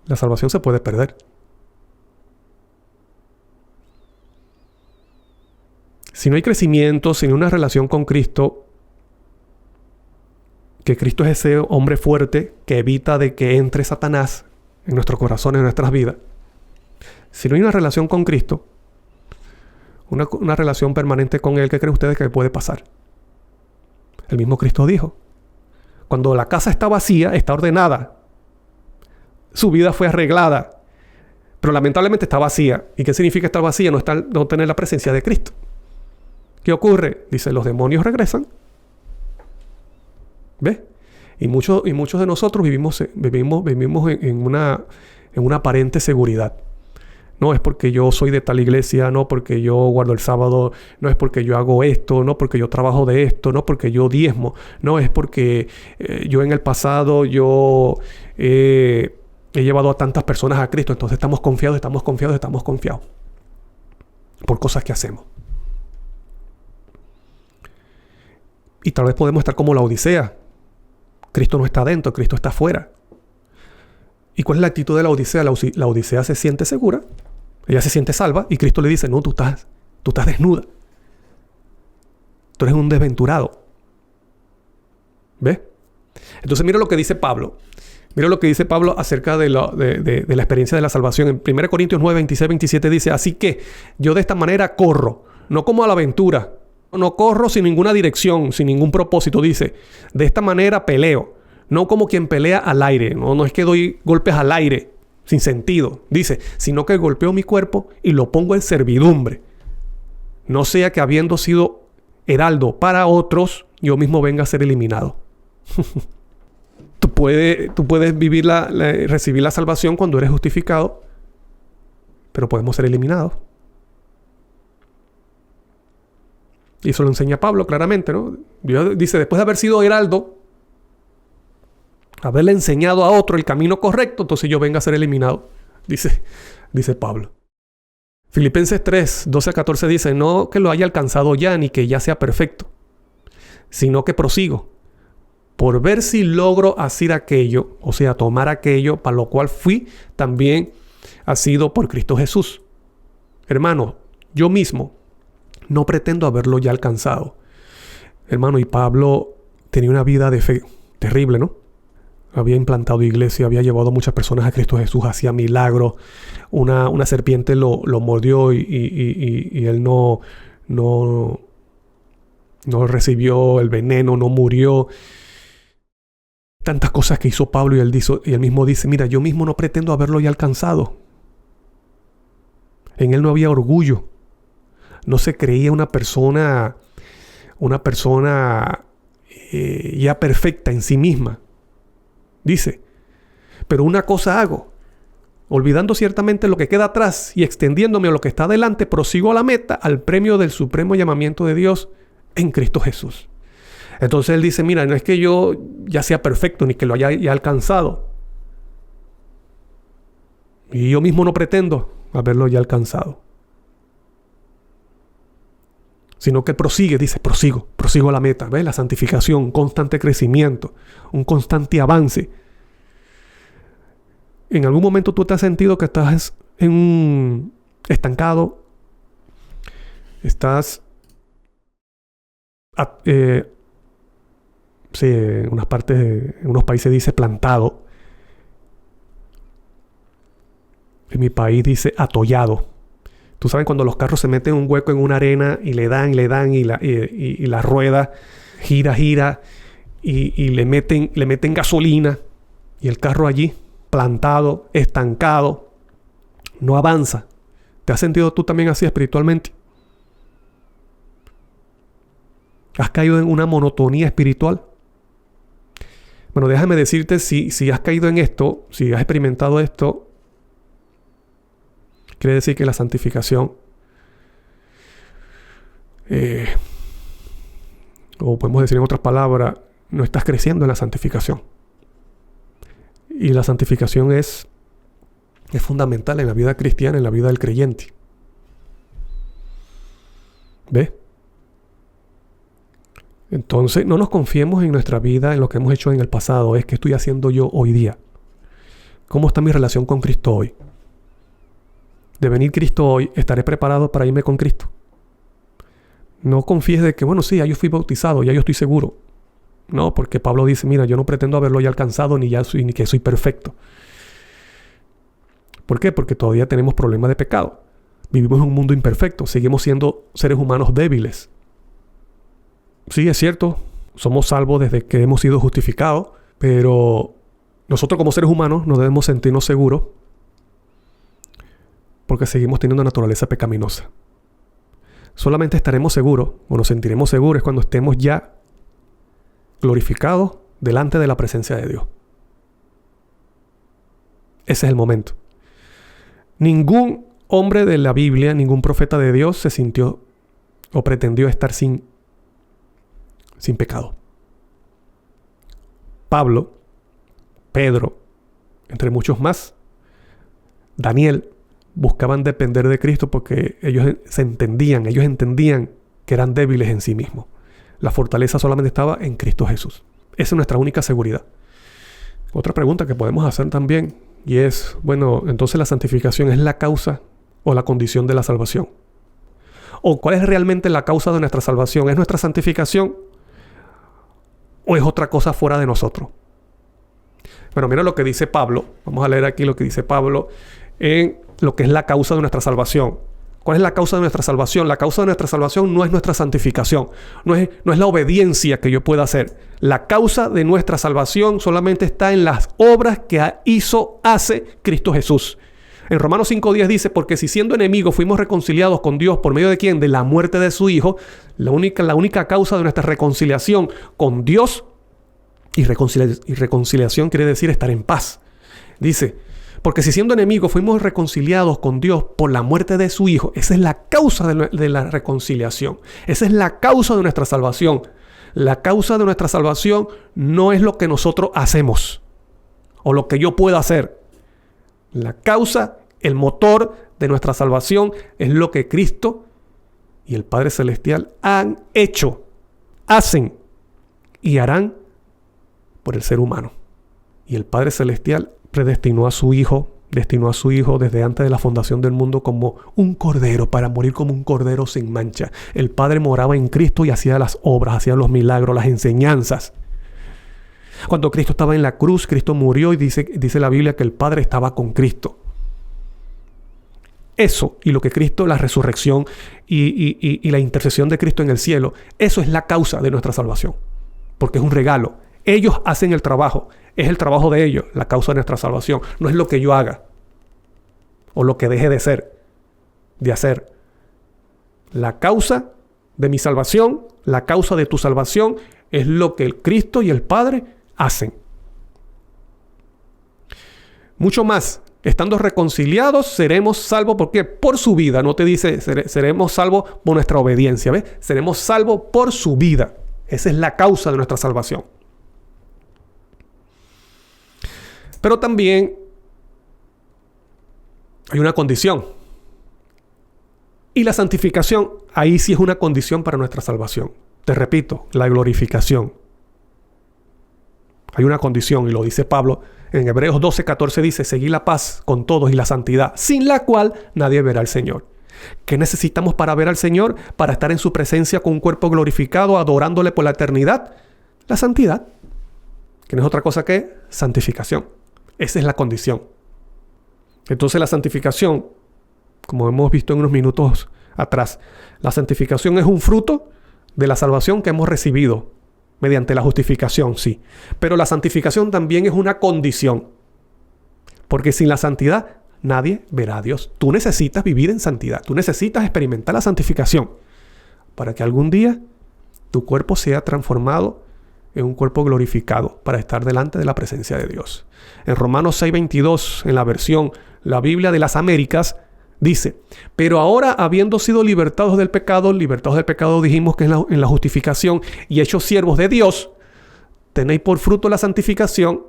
La salvación se puede perder. Si no hay crecimiento, si no hay una relación con Cristo, que Cristo es ese hombre fuerte que evita de que entre Satanás en nuestros corazones, en nuestras vidas. Si no hay una relación con Cristo, una relación permanente con Él, ¿qué creen ustedes que puede pasar? El mismo Cristo dijo, cuando la casa está vacía, está ordenada, su vida fue arreglada, pero lamentablemente está vacía. ¿Y qué significa estar vacía? No tener la presencia de Cristo. ¿Qué ocurre? Dice, los demonios regresan. ¿Ves? Y muchos de nosotros vivimos en una aparente seguridad. No es porque yo soy de tal iglesia, no porque yo guardo el sábado, no es porque yo hago esto, no porque yo trabajo de esto, no porque yo diezmo, no es porque yo en el pasado he llevado a tantas personas a Cristo. Entonces estamos confiados por cosas que hacemos. Y tal vez podemos estar como la Odisea. Cristo no está dentro, Cristo está afuera. ¿Y cuál es la actitud de la Odisea? La Odisea se siente segura, ella se siente salva, y Cristo le dice, no, tú estás desnuda. Tú eres un desventurado. ¿Ves? Entonces mira lo que dice Pablo. Mira lo que dice Pablo acerca de la experiencia de la salvación. En 1 Corintios 9, 26, 27 dice, así que yo de esta manera corro, no como a la aventura. No corro sin ninguna dirección, sin ningún propósito. Dice, de esta manera peleo. No como quien pelea al aire. No es que doy golpes al aire sin sentido. Dice, sino que golpeo mi cuerpo y lo pongo en servidumbre. No sea que habiendo sido heraldo para otros, yo mismo venga a ser eliminado. Tú puedes recibir la salvación cuando eres justificado, pero podemos ser eliminados. Y eso lo enseña Pablo claramente, ¿no? Dios dice, después de haber sido heraldo, haberle enseñado a otro el camino correcto, entonces yo venga a ser eliminado, dice Pablo. Filipenses 3, 12 a 14 dice, no que lo haya alcanzado ya, ni que ya sea perfecto, sino que prosigo, por ver si logro hacer aquello, o sea, tomar aquello para lo cual fui también asido por Cristo Jesús. Hermano, yo mismo no pretendo haberlo ya alcanzado. Hermano, y Pablo tenía una vida de fe terrible, ¿no? Había implantado iglesia, había llevado a muchas personas a Cristo Jesús, hacía milagros. Una serpiente lo mordió y él no recibió el veneno, no murió. Tantas cosas que hizo Pablo y él mismo dice, mira, yo mismo no pretendo haberlo ya alcanzado. En él no había orgullo. No se creía una persona ya perfecta en sí misma. Dice, pero una cosa hago, olvidando ciertamente lo que queda atrás y extendiéndome a lo que está adelante, prosigo a la meta, al premio del supremo llamamiento de Dios en Cristo Jesús. Entonces él dice, mira, no es que yo ya sea perfecto ni que lo haya ya alcanzado. Y yo mismo no pretendo haberlo ya alcanzado. Sino que prosigue, dice, prosigo a la meta. ¿Ves? La santificación, un constante crecimiento, un constante avance. En algún momento tú te has sentido que estás estancado, estás en unas partes, en unos países dice plantado. En mi país dice atollado. Tú sabes cuando los carros se meten un hueco en una arena y le dan y la rueda gira y le meten gasolina y el carro allí plantado, estancado, no avanza. ¿Te has sentido tú también así espiritualmente? ¿Has caído en una monotonía espiritual? Bueno, déjame decirte si has caído en esto, si has experimentado esto, quiere decir que la santificación, o podemos decir en otras palabras, no estás creciendo en la santificación. Y la santificación es fundamental en la vida cristiana, en la vida del creyente. ¿Ves? Entonces, no nos confiemos en nuestra vida, en lo que hemos hecho en el pasado. Es que estoy haciendo yo hoy día. ¿Cómo está mi relación con Cristo hoy? De venir Cristo hoy, ¿estaré preparado para irme con Cristo? No confíes de que, bueno, sí, ya yo fui bautizado, ya yo estoy seguro. No, porque Pablo dice, mira, yo no pretendo haberlo ya alcanzado, ni que soy perfecto. ¿Por qué? Porque todavía tenemos problemas de pecado. Vivimos en un mundo imperfecto, seguimos siendo seres humanos débiles. Sí, es cierto, somos salvos desde que hemos sido justificados, pero nosotros como seres humanos no debemos sentirnos seguros porque seguimos teniendo naturaleza pecaminosa. Solamente estaremos seguros o nos sentiremos seguros cuando estemos ya glorificados delante de la presencia de Dios. Ese es el momento. Ningún hombre de la Biblia, ningún profeta de Dios se sintió o pretendió estar sin pecado. Pablo, Pedro, entre muchos más, Daniel, buscaban depender de Cristo porque ellos entendían que eran débiles en sí mismos. La fortaleza solamente estaba en Cristo Jesús. Esa es nuestra única seguridad. Otra pregunta que podemos hacer también, y es, bueno, entonces la santificación es la causa o la condición de la salvación. ¿O cuál es realmente la causa de nuestra salvación? ¿Es nuestra santificación o es otra cosa fuera de nosotros? Bueno, mira lo que dice Pablo. Vamos a leer aquí lo que dice Pablo en lo que es la causa de nuestra salvación. ¿Cuál es la causa de nuestra salvación? La causa de nuestra salvación no es nuestra santificación, no es la obediencia que yo pueda hacer. La causa de nuestra salvación solamente está en las obras que hace Cristo Jesús. En Romanos 5:10 dice, porque si siendo enemigos fuimos reconciliados con Dios por medio de ¿quién? De la muerte de su Hijo. La única causa de nuestra reconciliación con Dios, y reconciliación quiere decir estar en paz. Dice, porque si siendo enemigos fuimos reconciliados con Dios por la muerte de su Hijo. Esa es la causa de la reconciliación. Esa es la causa de nuestra salvación. La causa de nuestra salvación no es lo que nosotros hacemos. o lo que yo puedo hacer. La causa, el motor de nuestra salvación es lo que Cristo y el Padre Celestial han hecho, hacen y harán por el ser humano. Y el Padre Celestial destinó a su Hijo desde antes de la fundación del mundo como un cordero, para morir como un cordero sin mancha. El Padre moraba en Cristo y hacía las obras, hacía los milagros, las enseñanzas. Cuando Cristo estaba en la cruz, Cristo murió y dice la Biblia que el Padre estaba con Cristo. Eso y lo que Cristo, la resurrección y la intercesión de Cristo en el cielo, eso es la causa de nuestra salvación. Porque es un regalo. Ellos hacen el trabajo. Es el trabajo de ellos, la causa de nuestra salvación. No es lo que yo haga o lo que deje de hacer. La causa de mi salvación, la causa de tu salvación, es lo que el Cristo y el Padre hacen. Mucho más. Estando reconciliados, seremos salvos. ¿Por qué? Por su vida. No te dice seremos salvos por nuestra obediencia. ¿Ves? Seremos salvos por su vida. Esa es la causa de nuestra salvación. Pero también hay una condición. Y la santificación, ahí sí es una condición para nuestra salvación. Te repito, la glorificación. Hay una condición, y lo dice Pablo en Hebreos 12:14, dice: seguid la paz con todos y la santidad, sin la cual nadie verá al Señor. ¿Qué necesitamos para ver al Señor? Para estar en su presencia con un cuerpo glorificado, adorándole por la eternidad. La santidad, que no es otra cosa que santificación. Esa es la condición. Entonces la santificación, como hemos visto en unos minutos atrás, la santificación es un fruto de la salvación que hemos recibido mediante la justificación, sí. Pero la santificación también es una condición. Porque sin la santidad nadie verá a Dios. Tú necesitas vivir en santidad. Tú necesitas experimentar la santificación para que algún día tu cuerpo sea transformado en un cuerpo glorificado para estar delante de la presencia de Dios. En Romanos 6:22, en la versión La Biblia de las Américas, dice: pero ahora, habiendo sido libertados del pecado dijimos que es en la justificación, y hechos siervos de Dios, tenéis por fruto la santificación,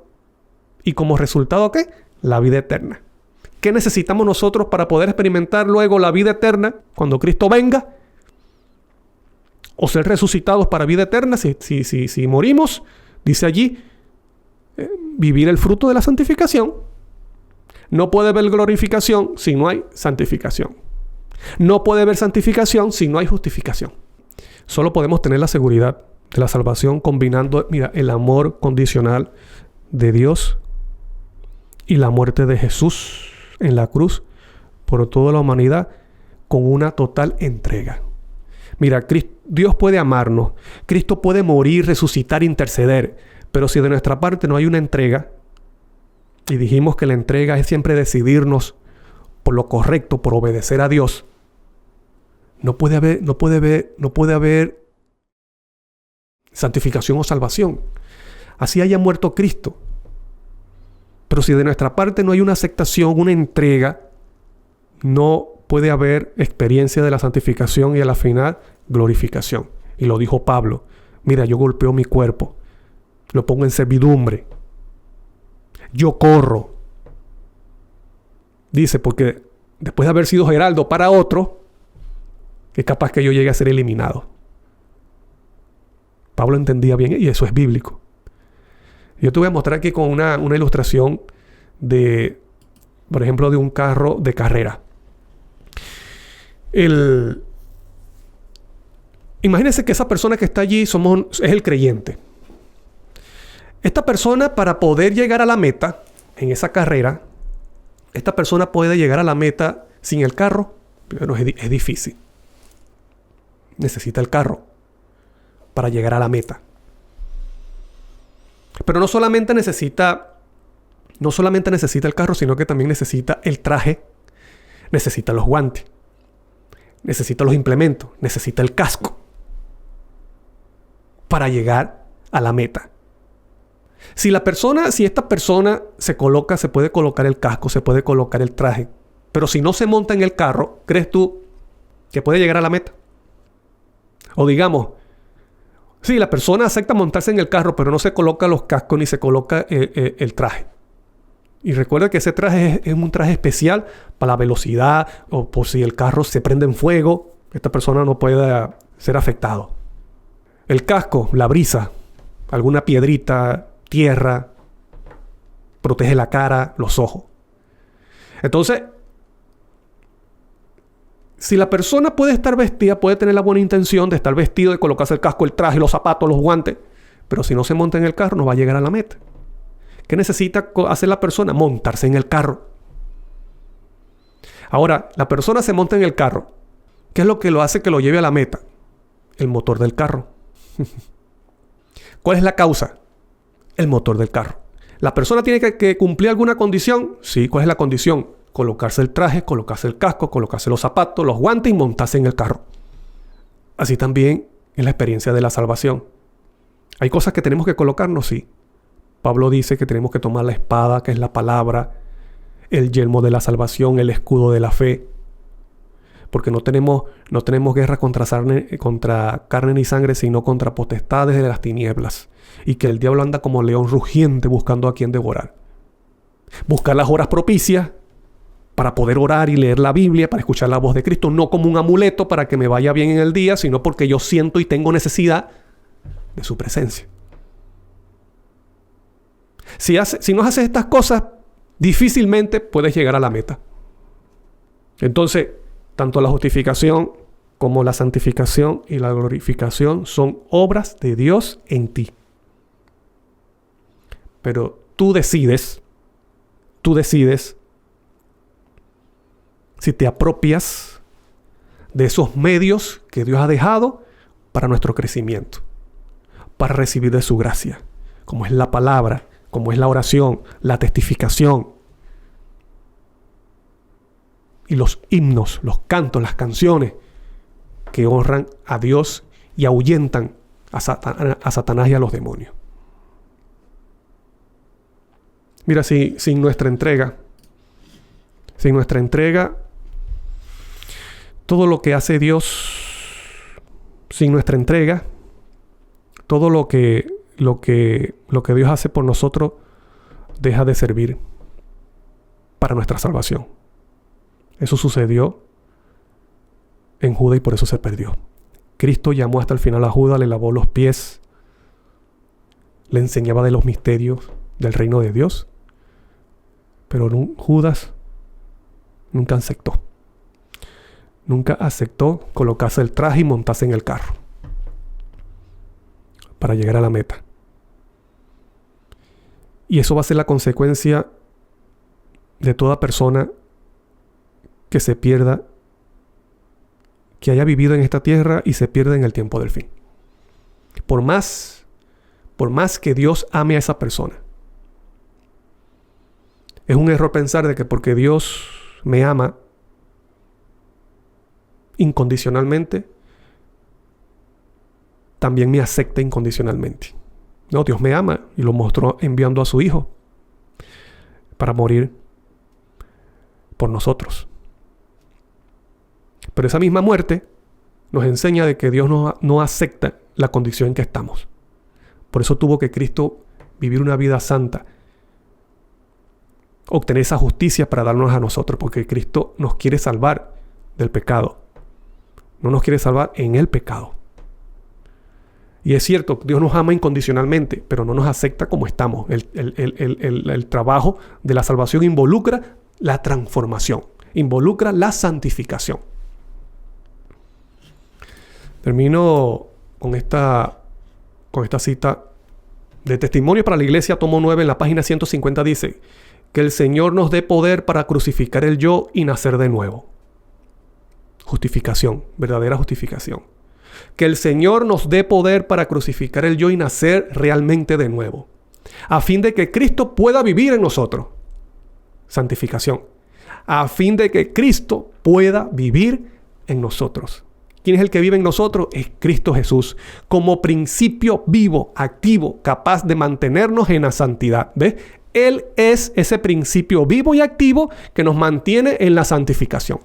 y como resultado, ¿qué? La vida eterna. ¿Qué necesitamos nosotros para poder experimentar luego la vida eterna cuando Cristo venga? O ser resucitados para vida eterna si morimos. Dice allí, vivir el fruto de la santificación. No puede haber glorificación si no hay santificación. No puede haber santificación si no hay justificación. Solo podemos tener la seguridad de la salvación combinando, el amor condicional de Dios y la muerte de Jesús en la cruz por toda la humanidad con una total entrega. Mira, Dios puede amarnos, Cristo puede morir, resucitar, interceder, pero si de nuestra parte no hay una entrega, y dijimos que la entrega es siempre decidirnos por lo correcto, por obedecer a Dios, no puede haber santificación o salvación. Así haya muerto Cristo. Pero si de nuestra parte no hay una aceptación, una entrega, no puede haber experiencia de la santificación y a la final glorificación. Y lo dijo Pablo: mira, yo golpeo mi cuerpo, lo pongo en servidumbre, yo corro. Dice, porque después de haber sido heraldo para otro, es capaz que yo llegue a ser eliminado. Pablo entendía bien, y eso es bíblico. Yo te voy a mostrar aquí con una ilustración de, por ejemplo, de un carro de carrera. Imagínense que esa persona que está allí es el creyente. Esta persona, para poder llegar a la meta en esa carrera, esta persona puede llegar a la meta sin el carro. Pero es difícil. Necesita el carro para llegar a la meta. Pero no solamente necesita el carro, sino que también necesita el traje, necesita los guantes, necesita los implementos, necesita el casco para llegar a la meta. Si esta persona se puede colocar el casco, se puede colocar el traje, pero si no se monta en el carro, ¿crees tú que puede llegar a la meta? O digamos, sí, la persona acepta montarse en el carro, pero no se coloca los cascos ni se coloca el traje. Y recuerda que ese traje es un traje especial para la velocidad o por si el carro se prende en fuego, esta persona no pueda ser afectado. El casco, la brisa, alguna piedrita, tierra, protege la cara, los ojos. Entonces, si la persona puede estar vestida, puede tener la buena intención de estar vestido, de colocarse el casco, el traje, los zapatos, los guantes, pero si no se monta en el carro, no va a llegar a la meta. ¿Qué necesita hacer la persona? Montarse en el carro. Ahora, la persona se monta en el carro. ¿Qué es lo que lo hace que lo lleve a la meta? El motor del carro. ¿Cuál es la causa? El motor del carro. ¿La persona tiene que cumplir alguna condición? Sí, ¿cuál es la condición? Colocarse el traje, colocarse el casco, colocarse los zapatos, los guantes y montarse en el carro. Así también es la experiencia de la salvación. ¿Hay cosas que tenemos que colocarnos? Sí. Pablo dice que tenemos que tomar la espada, que es la palabra, el yelmo de la salvación, el escudo de la fe. Porque no tenemos guerra contra carne ni sangre, sino contra potestades de las tinieblas. Y que el diablo anda como león rugiente buscando a quien devorar. Buscar las horas propicias para poder orar y leer la Biblia, para escuchar la voz de Cristo, no como un amuleto para que me vaya bien en el día, sino porque yo siento y tengo necesidad de su presencia. Si no haces estas cosas, difícilmente puedes llegar a la meta. Entonces, tanto la justificación como la santificación y la glorificación son obras de Dios en ti. Pero tú decides si te apropias de esos medios que Dios ha dejado para nuestro crecimiento, para recibir de su gracia, como es la palabra, como es la oración, la testificación y los himnos, los cantos, las canciones que honran a Dios y ahuyentan a Satanás y a los demonios. Mira, sin nuestra entrega, todo lo que hace Dios, sin nuestra entrega, todo lo que Dios hace por nosotros deja de servir para nuestra salvación. Eso sucedió en Judas y por eso se perdió. Cristo llamó hasta el final a Judas, le lavó los pies, le enseñaba de los misterios del reino de Dios, pero Judas nunca aceptó. Nunca aceptó colocarse el traje y montarse en el carro para llegar a la meta. Y eso va a ser la consecuencia de toda persona que se pierda, que haya vivido en esta tierra y se pierda en el tiempo del fin. Por más que Dios ame a esa persona, es un error pensar de que porque Dios me ama incondicionalmente, también me acepta incondicionalmente. No, Dios me ama y lo mostró enviando a su Hijo para morir por nosotros. Pero esa misma muerte nos enseña de que Dios no acepta la condición en que estamos. Por eso tuvo que Cristo vivir una vida santa, obtener esa justicia para darnos a nosotros, porque Cristo nos quiere salvar del pecado. No nos quiere salvar en el pecado. Y es cierto, Dios nos ama incondicionalmente, pero no nos acepta como estamos. El trabajo de la salvación involucra la transformación, involucra la santificación. Termino con esta cita de Testimonio para la Iglesia, tomo 9, en la página 150 dice: que el Señor nos dé poder para crucificar el yo y nacer de nuevo. Justificación, verdadera justificación. Que el Señor nos dé poder para crucificar el yo y nacer realmente de nuevo, a fin de que Cristo pueda vivir en nosotros. Santificación. A fin de que Cristo pueda vivir en nosotros. ¿Quién es el que vive en nosotros? Es Cristo Jesús, como principio vivo, activo, capaz de mantenernos en la santidad. ¿Ves? Él es ese principio vivo y activo que nos mantiene en la santificación.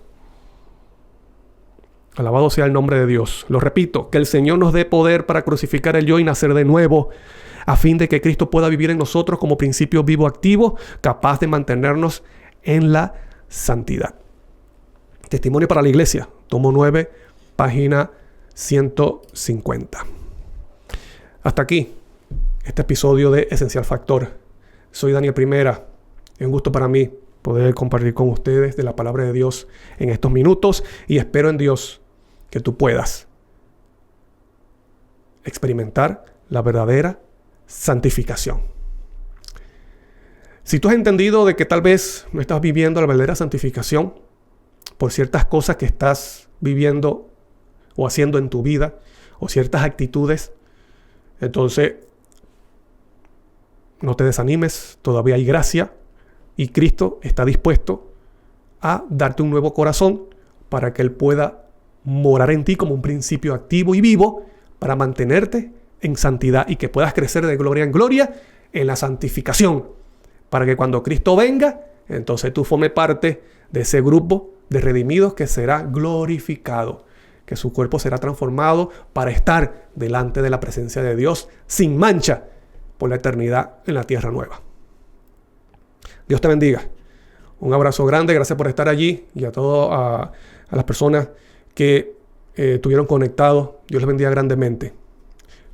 Alabado sea el nombre de Dios. Lo repito, que el Señor nos dé poder para crucificar el yo y nacer de nuevo, a fin de que Cristo pueda vivir en nosotros como principio vivo activo, capaz de mantenernos en la santidad. Testimonio para la Iglesia, tomo 9, página 150. Hasta aquí este episodio de Esencial Factor. Soy Daniel Primera. Es un gusto para mí poder compartir con ustedes de la palabra de Dios en estos minutos, y espero en Dios que tú puedas experimentar la verdadera santificación. Si tú has entendido de que tal vez no estás viviendo la verdadera santificación por ciertas cosas que estás viviendo o haciendo en tu vida, o ciertas actitudes, entonces no te desanimes, todavía hay gracia y Cristo está dispuesto a darte un nuevo corazón para que Él pueda morar en ti como un principio activo y vivo para mantenerte en santidad y que puedas crecer de gloria en gloria en la santificación, para que cuando Cristo venga, entonces tú formes parte de ese grupo de redimidos que será glorificado, que su cuerpo será transformado para estar delante de la presencia de Dios sin mancha por la eternidad en la tierra nueva. Dios te bendiga. Un abrazo grande, gracias por estar allí, y a todas a las personas que estuvieron conectados. Dios les bendiga grandemente.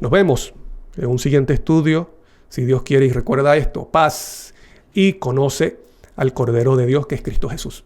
Nos vemos en un siguiente estudio, si Dios quiere, y recuerda esto: paz, y conoce al Cordero de Dios, que es Cristo Jesús.